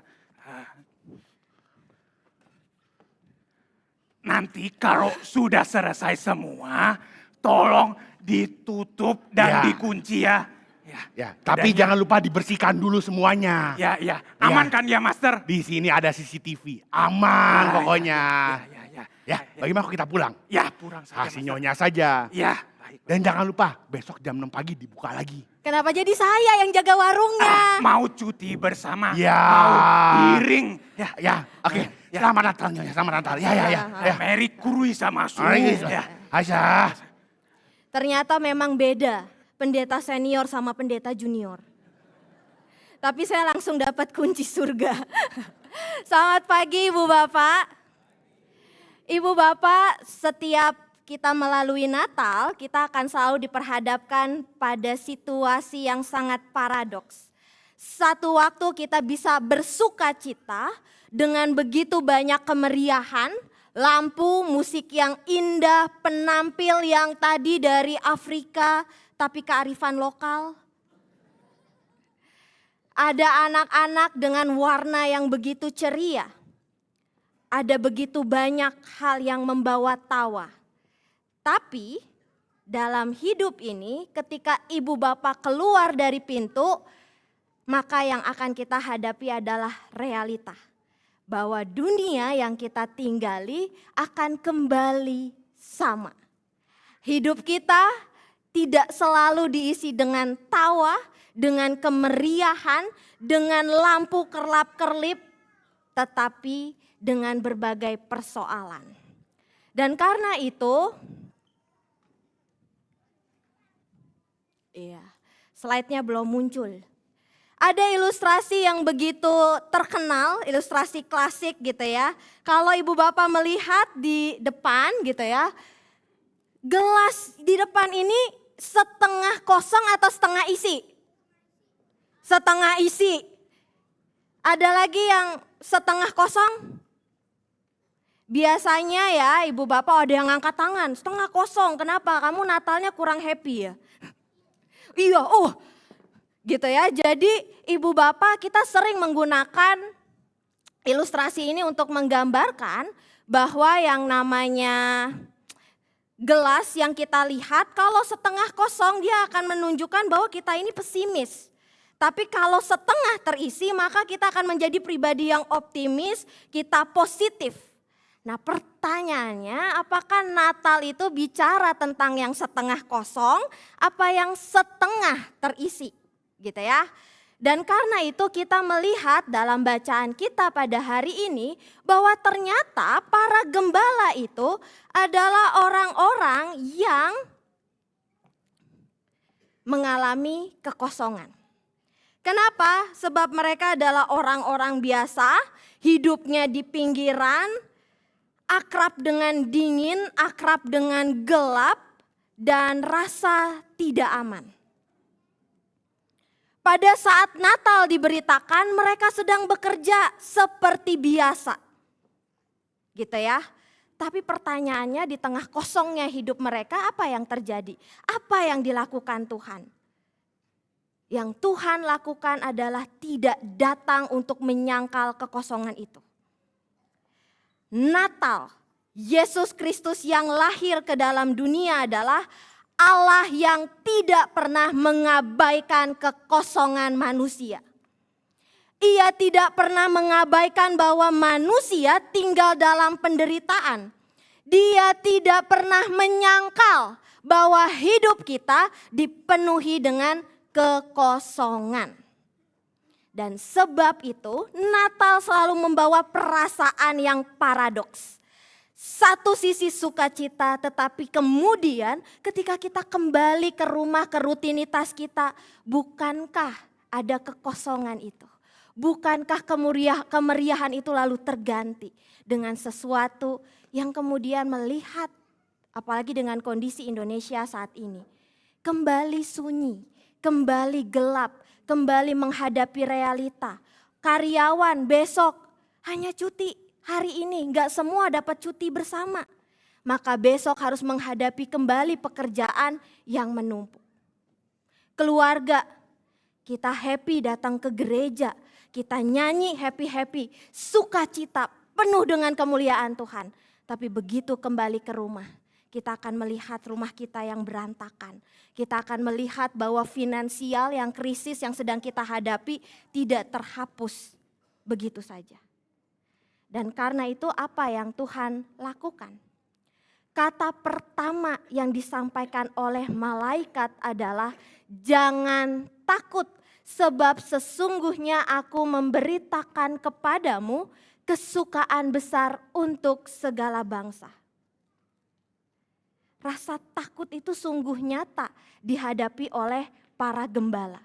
Nanti kalau sudah selesai semua, tolong ditutup dan dikunci ya. Ya, tapi jangan lupa dibersihkan dulu semuanya. Ya. Aman kan ya, Master? Di sini ada CCTV, aman pokoknya. Ya, bagaimana kita pulang? Ya, pulang saja. Kasih Nyonya saja. Ya, baik. Dan jangan lupa besok jam 6 pagi dibuka lagi. Kenapa jadi saya yang jaga warungnya? Mau cuti bersama, Ya. mau iring. Ya, oke. Selamat Natal Nyonya, selamat Natal. Ya. Merry Kuruisa masuk. Aisyah. Ternyata memang beda pendeta senior sama pendeta junior. Tapi saya langsung dapat kunci surga. Selamat pagi Ibu Bapak. Ibu Bapak, setiap kita melalui Natal, kita akan selalu diperhadapkan pada situasi yang sangat paradoks. Satu waktu kita bisa bersuka cita dengan begitu banyak kemeriahan, lampu, musik yang indah, penampil yang tadi dari Afrika, tapi kearifan lokal. Ada anak-anak dengan warna yang begitu ceria. Ada begitu banyak hal yang membawa tawa. Tapi dalam hidup ini ketika ibu bapak keluar dari pintu, maka yang akan kita hadapi adalah realita. Bahwa dunia yang kita tinggali akan kembali sama. Hidup kita tidak selalu diisi dengan tawa, dengan kemeriahan, dengan lampu kerlap-kerlip, tetapi dengan berbagai persoalan. Dan karena itu, slide-nya belum muncul. Ada ilustrasi yang begitu terkenal, ilustrasi klasik gitu ya. Kalau ibu bapak melihat di depan gitu ya, gelas di depan ini setengah kosong atau setengah isi? Setengah isi. Ada lagi yang setengah kosong? Biasanya ya ibu bapak ada yang angkat tangan, setengah kosong. Kenapa? Kamu Natalnya kurang happy ya? Iya, gitu ya. Jadi ibu bapak kita sering menggunakan ilustrasi ini untuk menggambarkan bahwa yang namanya gelas yang kita lihat kalau setengah kosong dia akan menunjukkan bahwa kita ini pesimis. Tapi kalau setengah terisi maka kita akan menjadi pribadi yang optimis, kita positif. Nah pertanyaannya apakah Natal itu bicara tentang yang setengah kosong apa yang setengah terisi gitu ya. Dan karena itu kita melihat dalam bacaan kita pada hari ini bahwa ternyata para gembala itu adalah orang-orang yang mengalami kekosongan. Kenapa? Sebab mereka adalah orang-orang biasa, hidupnya di pinggiran, akrab dengan dingin, akrab dengan gelap, dan rasa tidak aman. Pada saat Natal diberitakan mereka sedang bekerja seperti biasa. Gitu ya. Tapi pertanyaannya di tengah kosongnya hidup mereka apa yang terjadi? Apa yang dilakukan Tuhan? Yang Tuhan lakukan adalah tidak datang untuk menyangkal kekosongan itu. Natal, Yesus Kristus yang lahir ke dalam dunia adalah Allah yang tidak pernah mengabaikan kekosongan manusia. Ia tidak pernah mengabaikan bahwa manusia tinggal dalam penderitaan. Dia tidak pernah menyangkal bahwa hidup kita dipenuhi dengan kekosongan. Dan sebab itu Natal selalu membawa perasaan yang paradoks. Satu sisi sukacita, tetapi kemudian ketika kita kembali ke rumah, ke rutinitas kita, bukankah ada kekosongan itu? Bukankah kemeriahan itu lalu terganti dengan sesuatu yang kemudian melihat, apalagi dengan kondisi Indonesia saat ini, kembali sunyi, kembali gelap, kembali menghadapi realita. Karyawan besok hanya cuti hari ini, enggak semua dapat cuti bersama. Maka besok harus menghadapi kembali pekerjaan yang menumpuk. Keluarga, kita happy datang ke gereja, kita nyanyi happy-happy, sukacita, penuh dengan kemuliaan Tuhan. Tapi begitu kembali ke rumah, kita akan melihat rumah kita yang berantakan. Kita akan melihat bahwa finansial yang krisis yang sedang kita hadapi tidak terhapus begitu saja. Dan karena itu apa yang Tuhan lakukan? Kata pertama yang disampaikan oleh malaikat adalah jangan takut. Sebab sesungguhnya aku memberitakan kepadamu kesukaan besar untuk segala bangsa. Rasa takut itu sungguh nyata dihadapi oleh para gembala.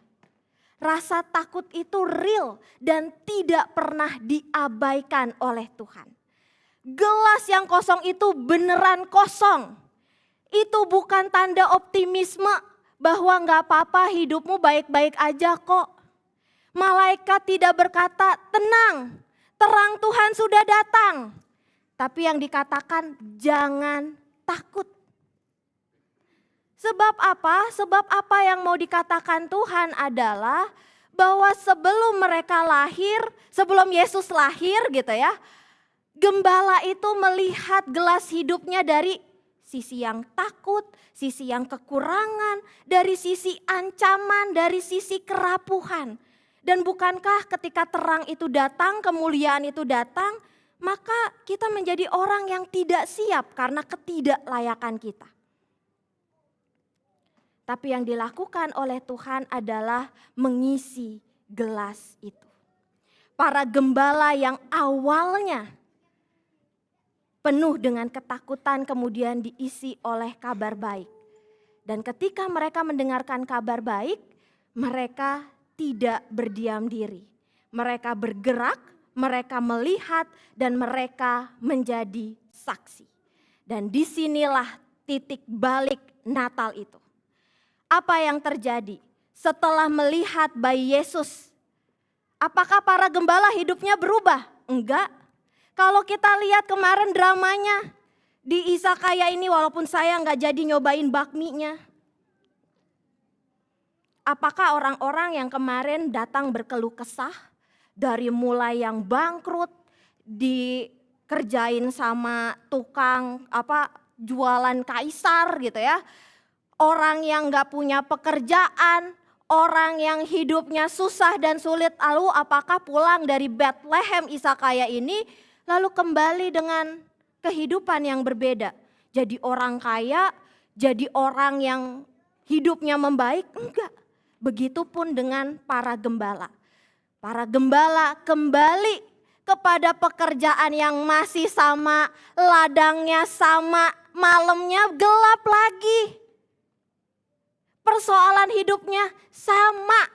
Rasa takut itu real dan tidak pernah diabaikan oleh Tuhan. Gelas yang kosong itu beneran kosong. Itu bukan tanda optimisme bahwa gak apa-apa hidupmu baik-baik aja kok. Malaikat tidak berkata tenang, terang Tuhan sudah datang. Tapi yang dikatakan jangan takut. Sebab apa? Sebab apa yang mau dikatakan Tuhan adalah bahwa sebelum mereka lahir, sebelum Yesus lahir gitu ya, gembala itu melihat gelas hidupnya dari sisi yang takut, sisi yang kekurangan, dari sisi ancaman, dari sisi kerapuhan. Dan bukankah ketika terang itu datang, kemuliaan itu datang, maka kita menjadi orang yang tidak siap karena ketidaklayakan kita. Tapi yang dilakukan oleh Tuhan adalah mengisi gelas itu. Para gembala yang awalnya penuh dengan ketakutan kemudian diisi oleh kabar baik. Dan ketika mereka mendengarkan kabar baik, mereka tidak berdiam diri. Mereka bergerak, mereka melihat, dan mereka menjadi saksi. Dan disinilah titik balik Natal itu. Apa yang terjadi setelah melihat bayi Yesus? Apakah para gembala hidupnya berubah? Enggak. Kalau kita lihat kemarin dramanya di Isakaya ini, walaupun saya nggak jadi nyobain bakminya. Apakah orang-orang yang kemarin datang berkeluh kesah dari mulai yang bangkrut, dikerjain sama tukang jualan kaisar gitu ya, orang yang nggak punya pekerjaan, orang yang hidupnya susah dan sulit, lalu apakah pulang dari Bethlehem Isakaya ini lalu kembali dengan kehidupan yang berbeda? Jadi orang kaya, jadi orang yang hidupnya membaik? Enggak. Begitupun dengan para gembala. Para gembala kembali kepada pekerjaan yang masih sama, ladangnya sama, malamnya gelap lagi. Persoalan hidupnya sama.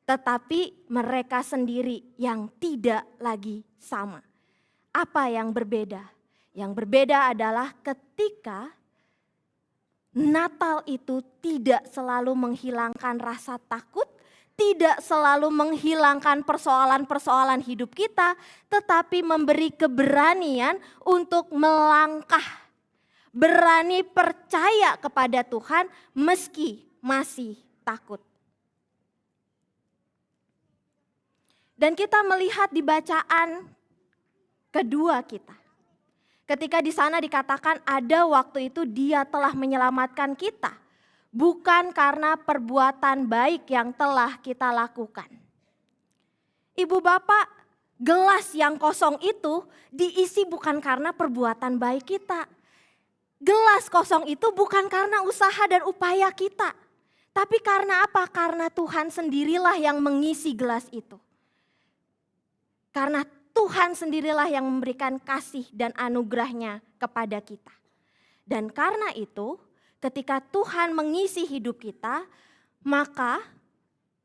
Tetapi mereka sendiri yang tidak lagi sama. Apa yang berbeda? Yang berbeda adalah ketika Natal itu tidak selalu menghilangkan rasa takut, tidak selalu menghilangkan persoalan-persoalan hidup kita, tetapi memberi keberanian untuk melangkah. Berani percaya kepada Tuhan meski masih takut. Dan kita melihat di bacaan kedua kita. Ketika di sana dikatakan ada waktu itu Dia telah menyelamatkan kita. Bukan karena perbuatan baik yang telah kita lakukan. Ibu bapak, gelas yang kosong itu diisi bukan karena perbuatan baik kita. Gelas kosong itu bukan karena usaha dan upaya kita. Tapi karena apa? Karena Tuhan sendirilah yang mengisi gelas itu. Karena Tuhan sendirilah yang memberikan kasih dan anugerahnya kepada kita. Dan karena itu, ketika Tuhan mengisi hidup kita, maka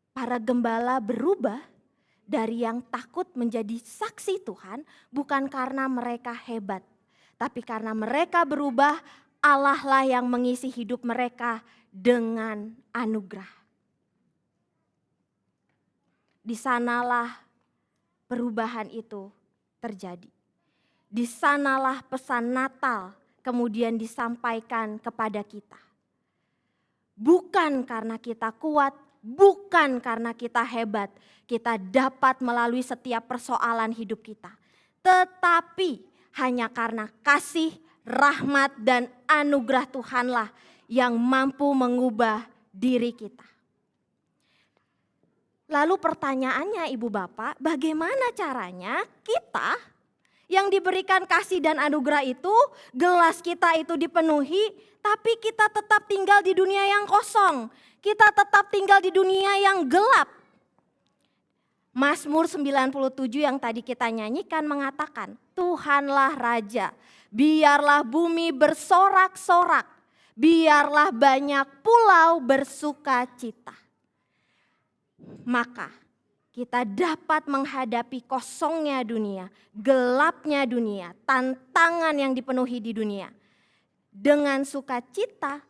para gembala berubah dari yang takut menjadi saksi Tuhan, bukan karena mereka hebat, tapi karena mereka berubah, Allah lah yang mengisi hidup mereka dengan anugerah. Di sanalah perubahan itu terjadi. Di sanalah pesan Natal kemudian disampaikan kepada kita. Bukan karena kita kuat, bukan karena kita hebat, kita dapat melalui setiap persoalan hidup kita. Tetapi hanya karena kasih, rahmat, dan anugerah Tuhanlah yang mampu mengubah diri kita. Lalu pertanyaannya Ibu Bapak, bagaimana caranya kita yang diberikan kasih dan anugerah itu, gelas kita itu dipenuhi, tapi kita tetap tinggal di dunia yang kosong. Kita tetap tinggal di dunia yang gelap. Mazmur 97 yang tadi kita nyanyikan mengatakan, Tuhanlah Raja, biarlah bumi bersorak-sorak, biarlah banyak pulau bersuka cita. Maka kita dapat menghadapi kosongnya dunia, gelapnya dunia, tantangan yang dipenuhi di dunia dengan sukacita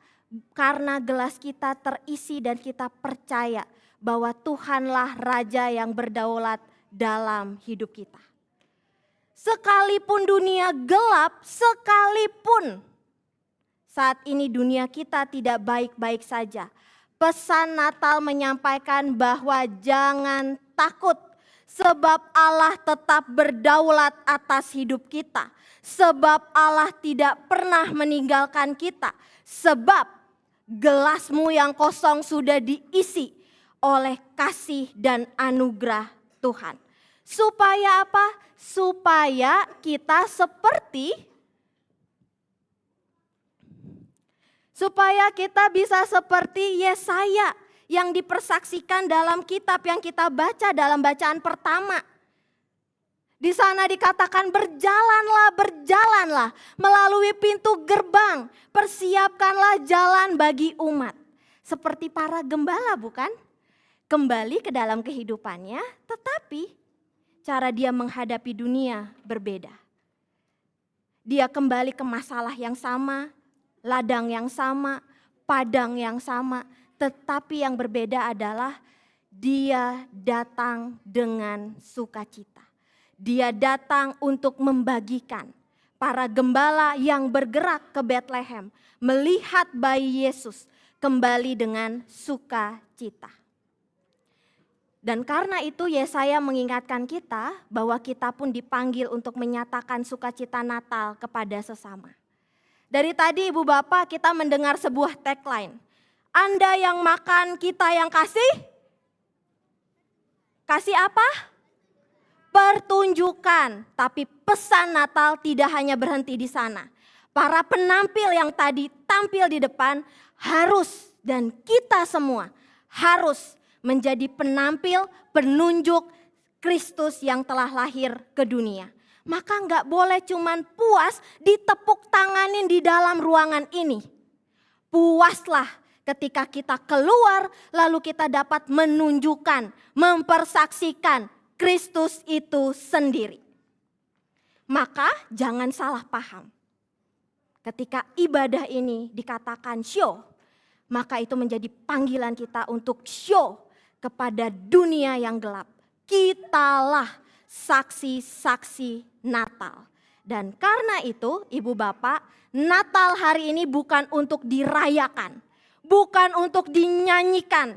karena gelas kita terisi dan kita percaya bahwa Tuhanlah Raja yang berdaulat dalam hidup kita. Sekalipun dunia gelap, sekalipun saat ini dunia kita tidak baik-baik saja, pesan Natal menyampaikan bahwa jangan takut, sebab Allah tetap berdaulat atas hidup kita. Sebab Allah tidak pernah meninggalkan kita. Sebab gelasmu yang kosong sudah diisi oleh kasih dan anugerah Tuhan. Supaya apa? Supaya kita supaya kita bisa seperti Yesaya yang dipersaksikan dalam kitab yang kita baca dalam bacaan pertama. Di sana dikatakan berjalanlah, berjalanlah melalui pintu gerbang, persiapkanlah jalan bagi umat. Seperti para gembala bukan? Kembali ke dalam kehidupannya, tetapi cara dia menghadapi dunia berbeda. Dia kembali ke masalah yang sama, ladang yang sama, padang yang sama, tetapi yang berbeda adalah dia datang dengan sukacita. Dia datang untuk membagikan. Para gembala yang bergerak ke Bethlehem melihat bayi Yesus kembali dengan sukacita. Dan karena itu Yesaya mengingatkan kita bahwa kita pun dipanggil untuk menyatakan sukacita Natal kepada sesama. Dari tadi Ibu Bapak kita mendengar sebuah tagline. Anda yang makan, kita yang kasih. Kasih apa? Pertunjukan. Tapi pesan Natal tidak hanya berhenti di sana. Para penampil yang tadi tampil di depan harus dan kita semua harus menjadi penampil, penunjuk Kristus yang telah lahir ke dunia. Maka enggak boleh cuman puas ditepuk tanganin di dalam ruangan ini. Puaslah ketika kita keluar lalu kita dapat menunjukkan, mempersaksikan Kristus itu sendiri. Maka jangan salah paham. Ketika ibadah ini dikatakan show, maka itu menjadi panggilan kita untuk show kepada dunia yang gelap. Kitalah saksi-saksi Natal. Dan karena itu Ibu Bapak, Natal hari ini bukan untuk dirayakan. Bukan untuk dinyanyikan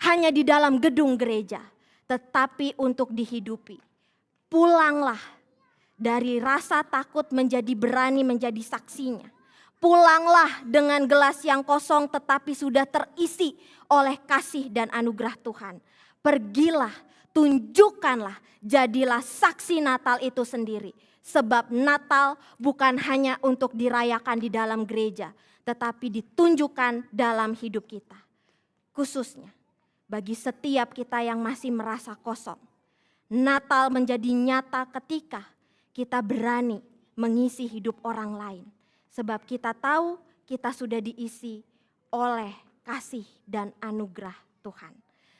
hanya di dalam gedung gereja. Tetapi untuk dihidupi. Pulanglah dari rasa takut menjadi berani menjadi saksinya. Pulanglah dengan gelas yang kosong tetapi sudah terisi oleh kasih dan anugerah Tuhan. Pergilah, tunjukkanlah, jadilah saksi Natal itu sendiri. Sebab Natal bukan hanya untuk dirayakan di dalam gereja, tetapi ditunjukkan dalam hidup kita. Khususnya bagi setiap kita yang masih merasa kosong. Natal menjadi nyata ketika kita berani mengisi hidup orang lain. Sebab kita tahu kita sudah diisi oleh kasih dan anugerah Tuhan.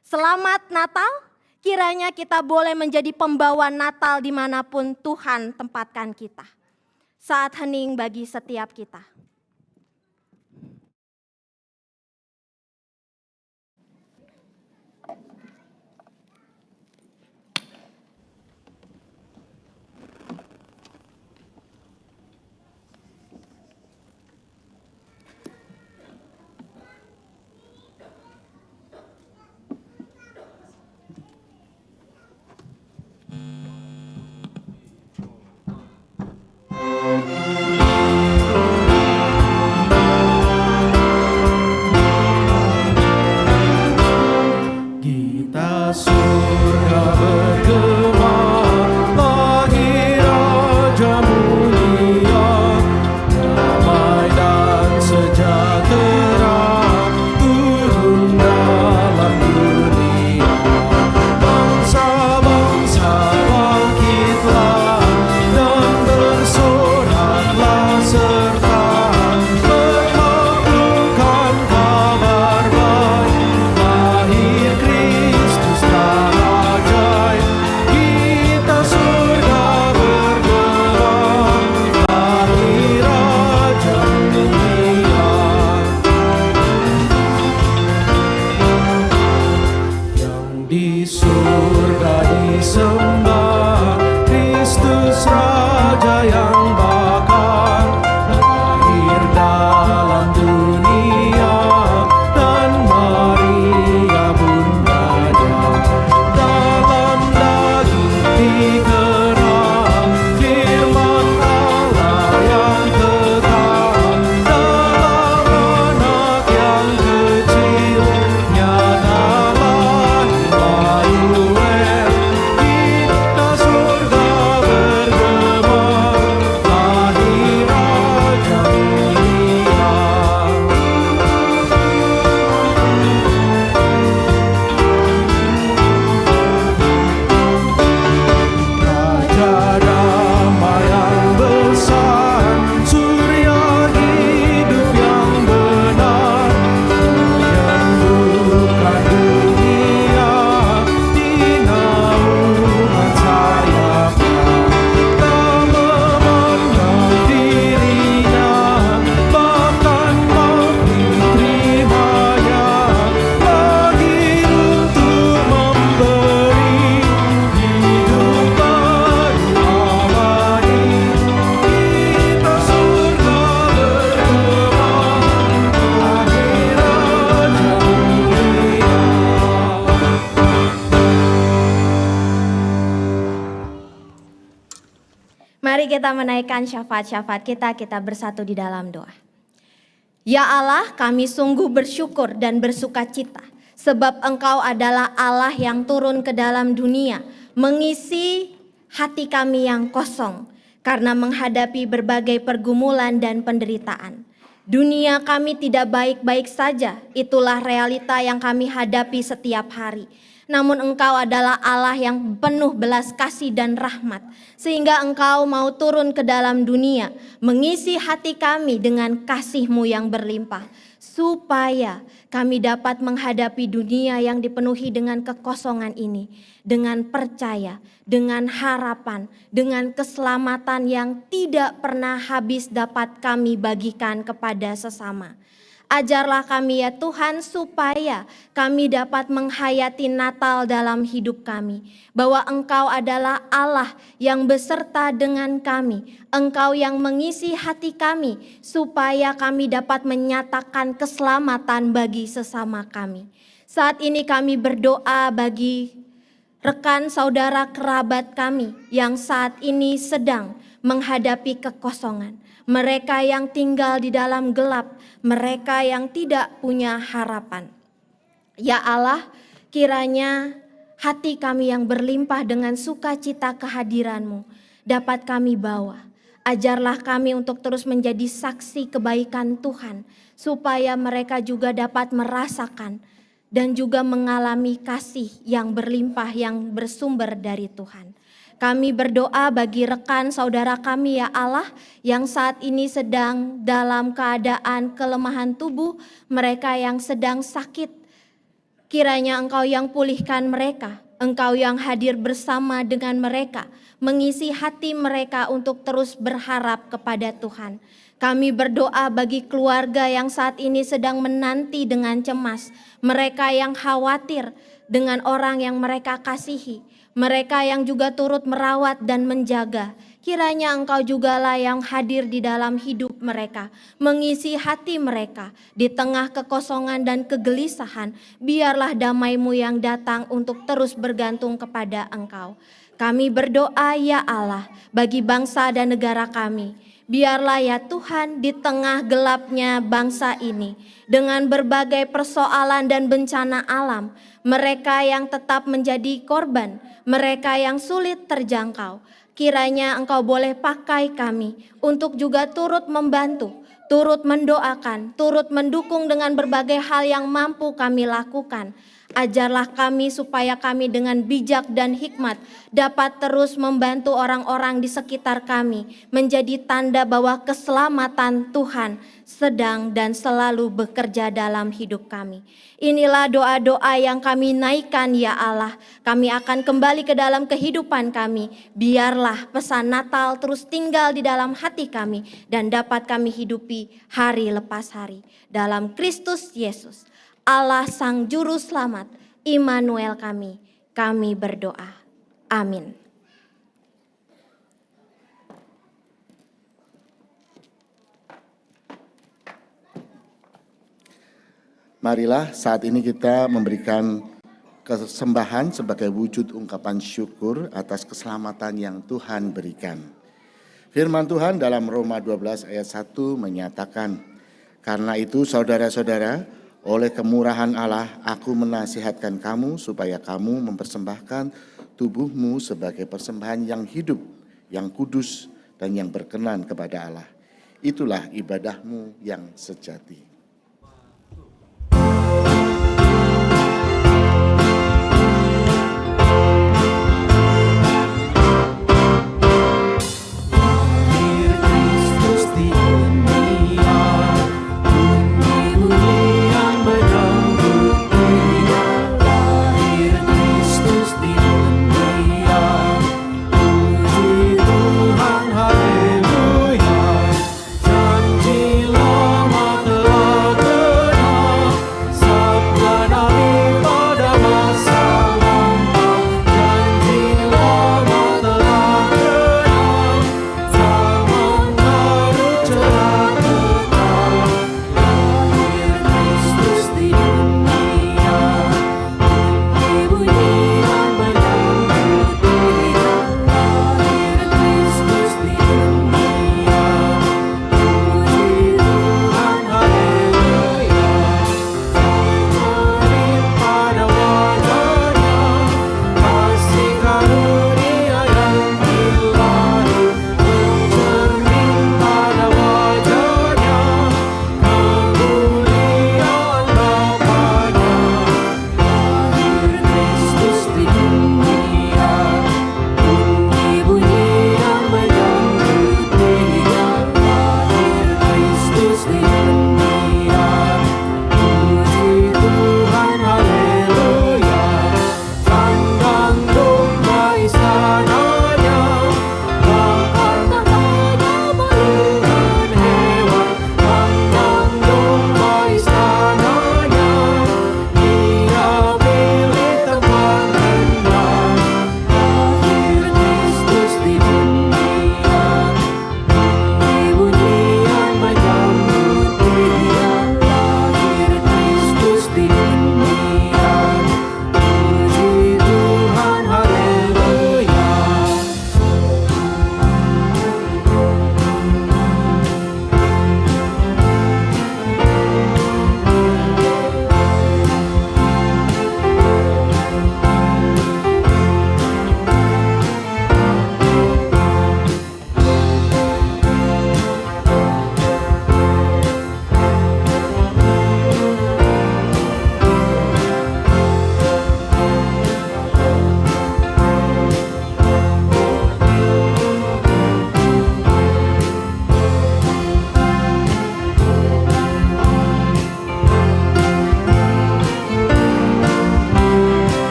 Selamat Natal, kiranya kita boleh menjadi pembawa Natal dimanapun Tuhan tempatkan kita. Saat hening bagi setiap kita. Gita surga bergema, lahir Raja mulia, damai dan sejahtera turun dalam dunia. Bangsa-bangsa bangkitlah dan bersoraklah serta memaklumkan kabar baik. Lahir Kristus dan ajaib, kita surga bergema, lahir Raja mulia. Yang di surga disembah, Kristus Raja yang bakar, lahir dalam dunia, dan Maria bundanya. Dalam daging digerak firman Allah yang kekal, dalam anak yang kecil nyatalah Immanuel. Kita surga bergema, lahir Raja mulia. Raja damai yang besar, surya hidup yang benar, menyembuhkan dunia di naungan sayapnya. Tak memandang dirinya, bahkan mau diterimanya, lahir untuk memberi hidup baru abadi. Kita surga bergema, lahir Raja mulia. Mari kita menaikkan syafaat-syafaat kita bersatu di dalam doa. Ya Allah, kami sungguh bersyukur dan bersukacita sebab Engkau adalah Allah yang turun ke dalam dunia, mengisi hati kami yang kosong karena menghadapi berbagai pergumulan dan penderitaan. Dunia kami tidak baik-baik saja, itulah realita yang kami hadapi setiap hari. Namun Engkau adalah Allah yang penuh belas kasih dan rahmat, sehingga Engkau mau turun ke dalam dunia, mengisi hati kami dengan kasih-Mu yang berlimpah, supaya kami dapat menghadapi dunia yang dipenuhi dengan kekosongan ini, dengan percaya, dengan harapan, dengan keselamatan yang tidak pernah habis dapat kami bagikan kepada sesama. Ajarlah kami ya Tuhan supaya kami dapat menghayati Natal dalam hidup kami. Bahwa Engkau adalah Allah yang beserta dengan kami. Engkau yang mengisi hati kami supaya kami dapat menyatakan keselamatan bagi sesama kami. Saat ini kami berdoa bagi rekan saudara kerabat kami yang saat ini sedang menghadapi kekosongan. Mereka yang tinggal di dalam gelap, mereka yang tidak punya harapan. Ya Allah, kiranya hati kami yang berlimpah dengan sukacita kehadiran-Mu dapat kami bawa. Ajarlah kami untuk terus menjadi saksi kebaikan Tuhan, supaya mereka juga dapat merasakan dan juga mengalami kasih yang berlimpah yang bersumber dari Tuhan. Kami berdoa bagi rekan saudara kami ya Allah yang saat ini sedang dalam keadaan kelemahan tubuh, mereka yang sedang sakit. Kiranya Engkau yang pulihkan mereka, Engkau yang hadir bersama dengan mereka, mengisi hati mereka untuk terus berharap kepada Tuhan. Kami berdoa bagi keluarga yang saat ini sedang menanti dengan cemas, mereka yang khawatir dengan orang yang mereka kasihi, mereka yang juga turut merawat dan menjaga. Kiranya Engkau jugalah yang hadir di dalam hidup mereka, mengisi hati mereka di tengah kekosongan dan kegelisahan. Biarlah damai-Mu yang datang untuk terus bergantung kepada Engkau. Kami berdoa ya Allah bagi bangsa dan negara kami. Biarlah ya Tuhan di tengah gelapnya bangsa ini dengan berbagai persoalan dan bencana alam, mereka yang tetap menjadi korban, mereka yang sulit terjangkau, kiranya Engkau boleh pakai kami untuk juga turut membantu, turut mendoakan, turut mendukung dengan berbagai hal yang mampu kami lakukan. Ajarlah kami supaya kami dengan bijak dan hikmat dapat terus membantu orang-orang di sekitar kami menjadi tanda bahwa keselamatan Tuhan sedang dan selalu bekerja dalam hidup kami. Inilah doa-doa yang kami naikkan ya Allah. Kami akan kembali ke dalam kehidupan kami. Biarlah pesan Natal terus tinggal di dalam hati kami dan dapat kami hidupi hari lepas hari. Dalam Kristus Yesus, Allah Sang Juru Selamat, Immanuel kami berdoa. Amin. Marilah saat ini kita memberikan kesembahan sebagai wujud ungkapan syukur atas keselamatan yang Tuhan berikan. Firman Tuhan dalam Roma 12 ayat 1 menyatakan, "Karena itu saudara-saudara, oleh kemurahan Allah, aku menasihatkan kamu supaya kamu mempersembahkan tubuhmu sebagai persembahan yang hidup, yang kudus, dan yang berkenan kepada Allah. Itulah ibadahmu yang sejati." Janji lama telah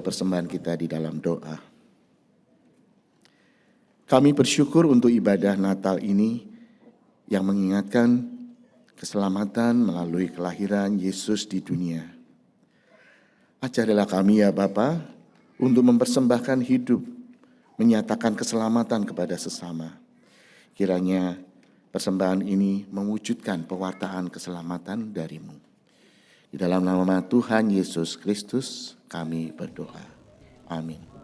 persembahan kita di dalam doa. Kami bersyukur untuk ibadah Natal ini yang mengingatkan keselamatan melalui kelahiran Yesus di dunia. Ajarilah kami ya Bapa untuk mempersembahkan hidup, menyatakan keselamatan kepada sesama. Kiranya persembahan ini mewujudkan pewartaan keselamatan dari-Mu. Di dalam nama Tuhan Yesus Kristus kami berdoa. Amin.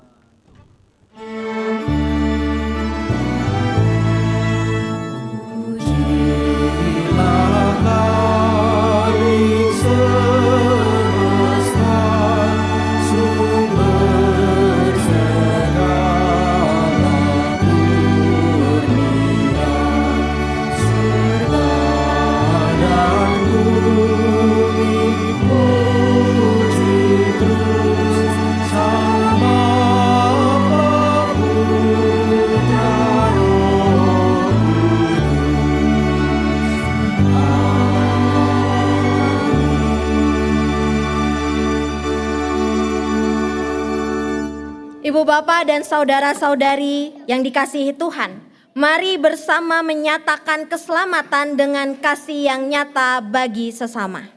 Ibu bapak dan saudara-saudari yang dikasihi Tuhan, mari bersama menyatakan keselamatan dengan kasih yang nyata bagi sesama.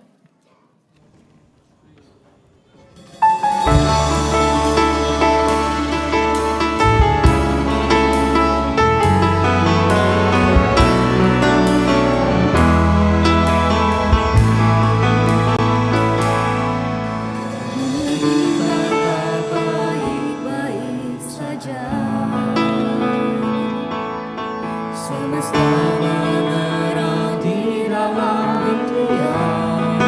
Semesta menerang di dalam dunia.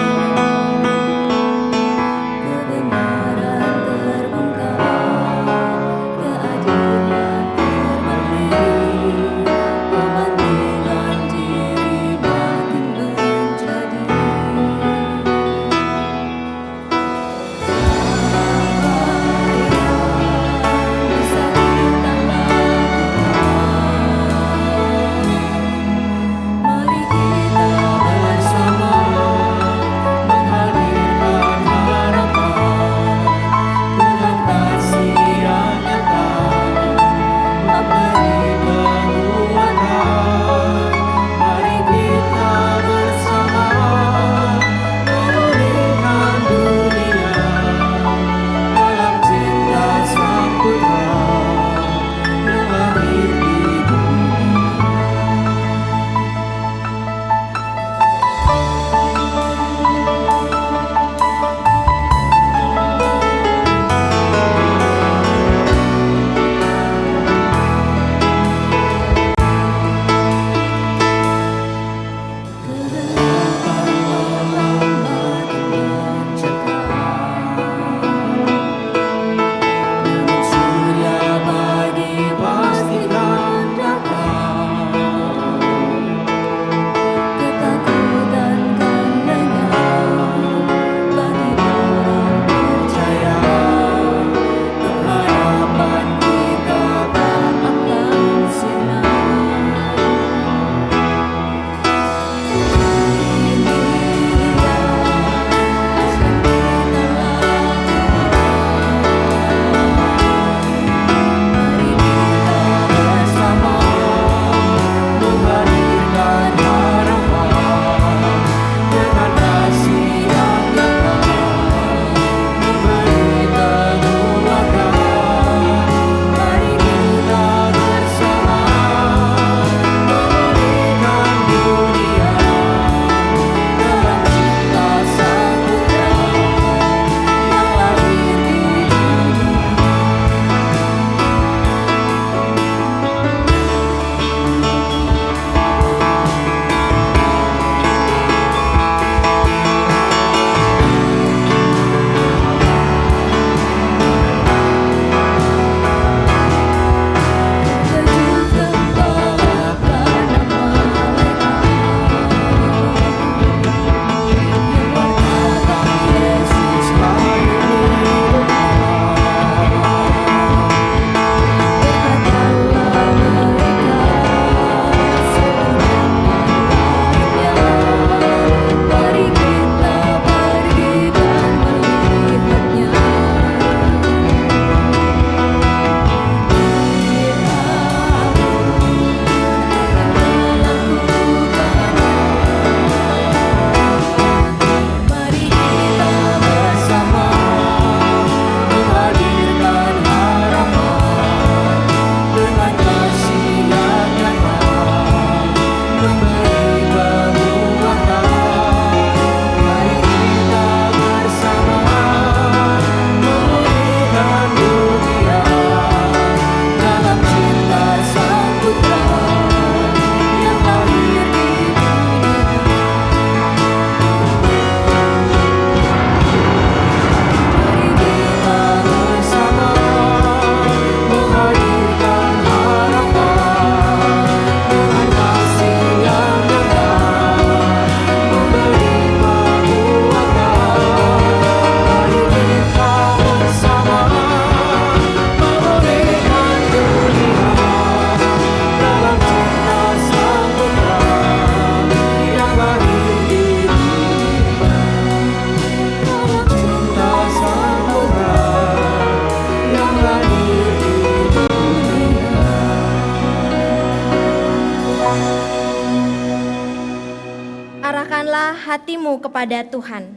Syukurkanlah hatimu kepada Tuhan.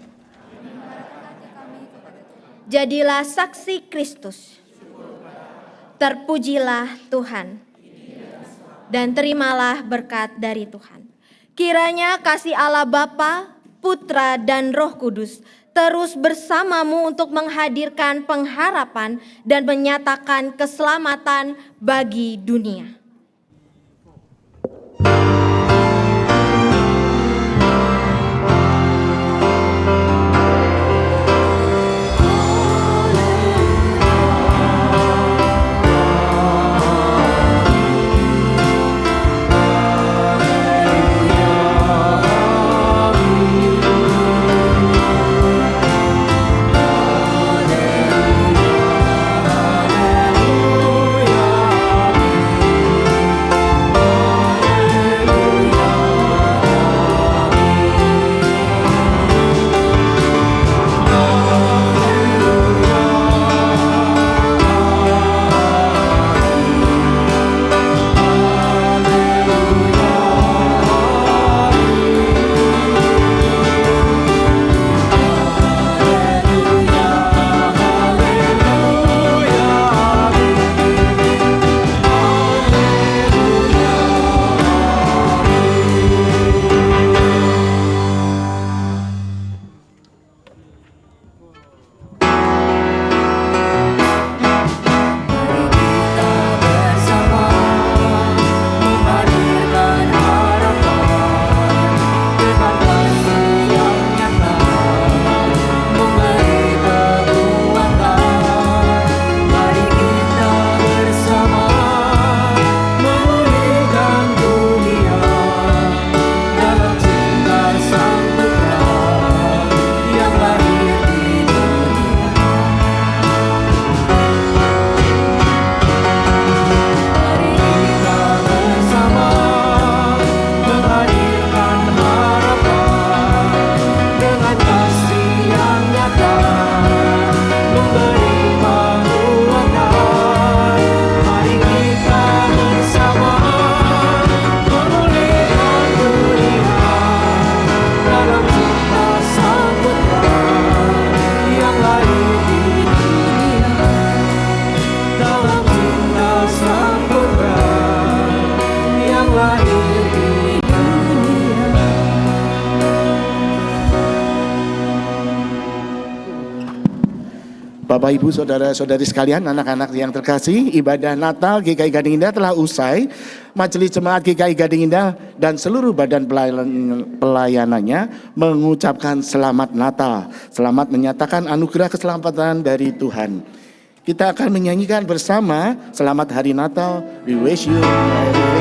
Jadilah saksi Kristus. Terpujilah Tuhan. Dan terimalah berkat dari Tuhan. Kiranya kasih Allah Bapa, Putra, dan Roh Kudus terus bersamamu untuk menghadirkan pengharapan dan menyatakan keselamatan bagi dunia. Bapak, Ibu, Saudara-saudari sekalian, anak-anak yang terkasih, ibadah Natal GKI Gading Indah telah usai. Majelis Jemaat GKI Gading Indah dan seluruh badan pelayanannya mengucapkan selamat Natal. Selamat menyatakan anugerah keselamatan dari Tuhan. Kita akan menyanyikan bersama Selamat Hari Natal. We wish you a Merry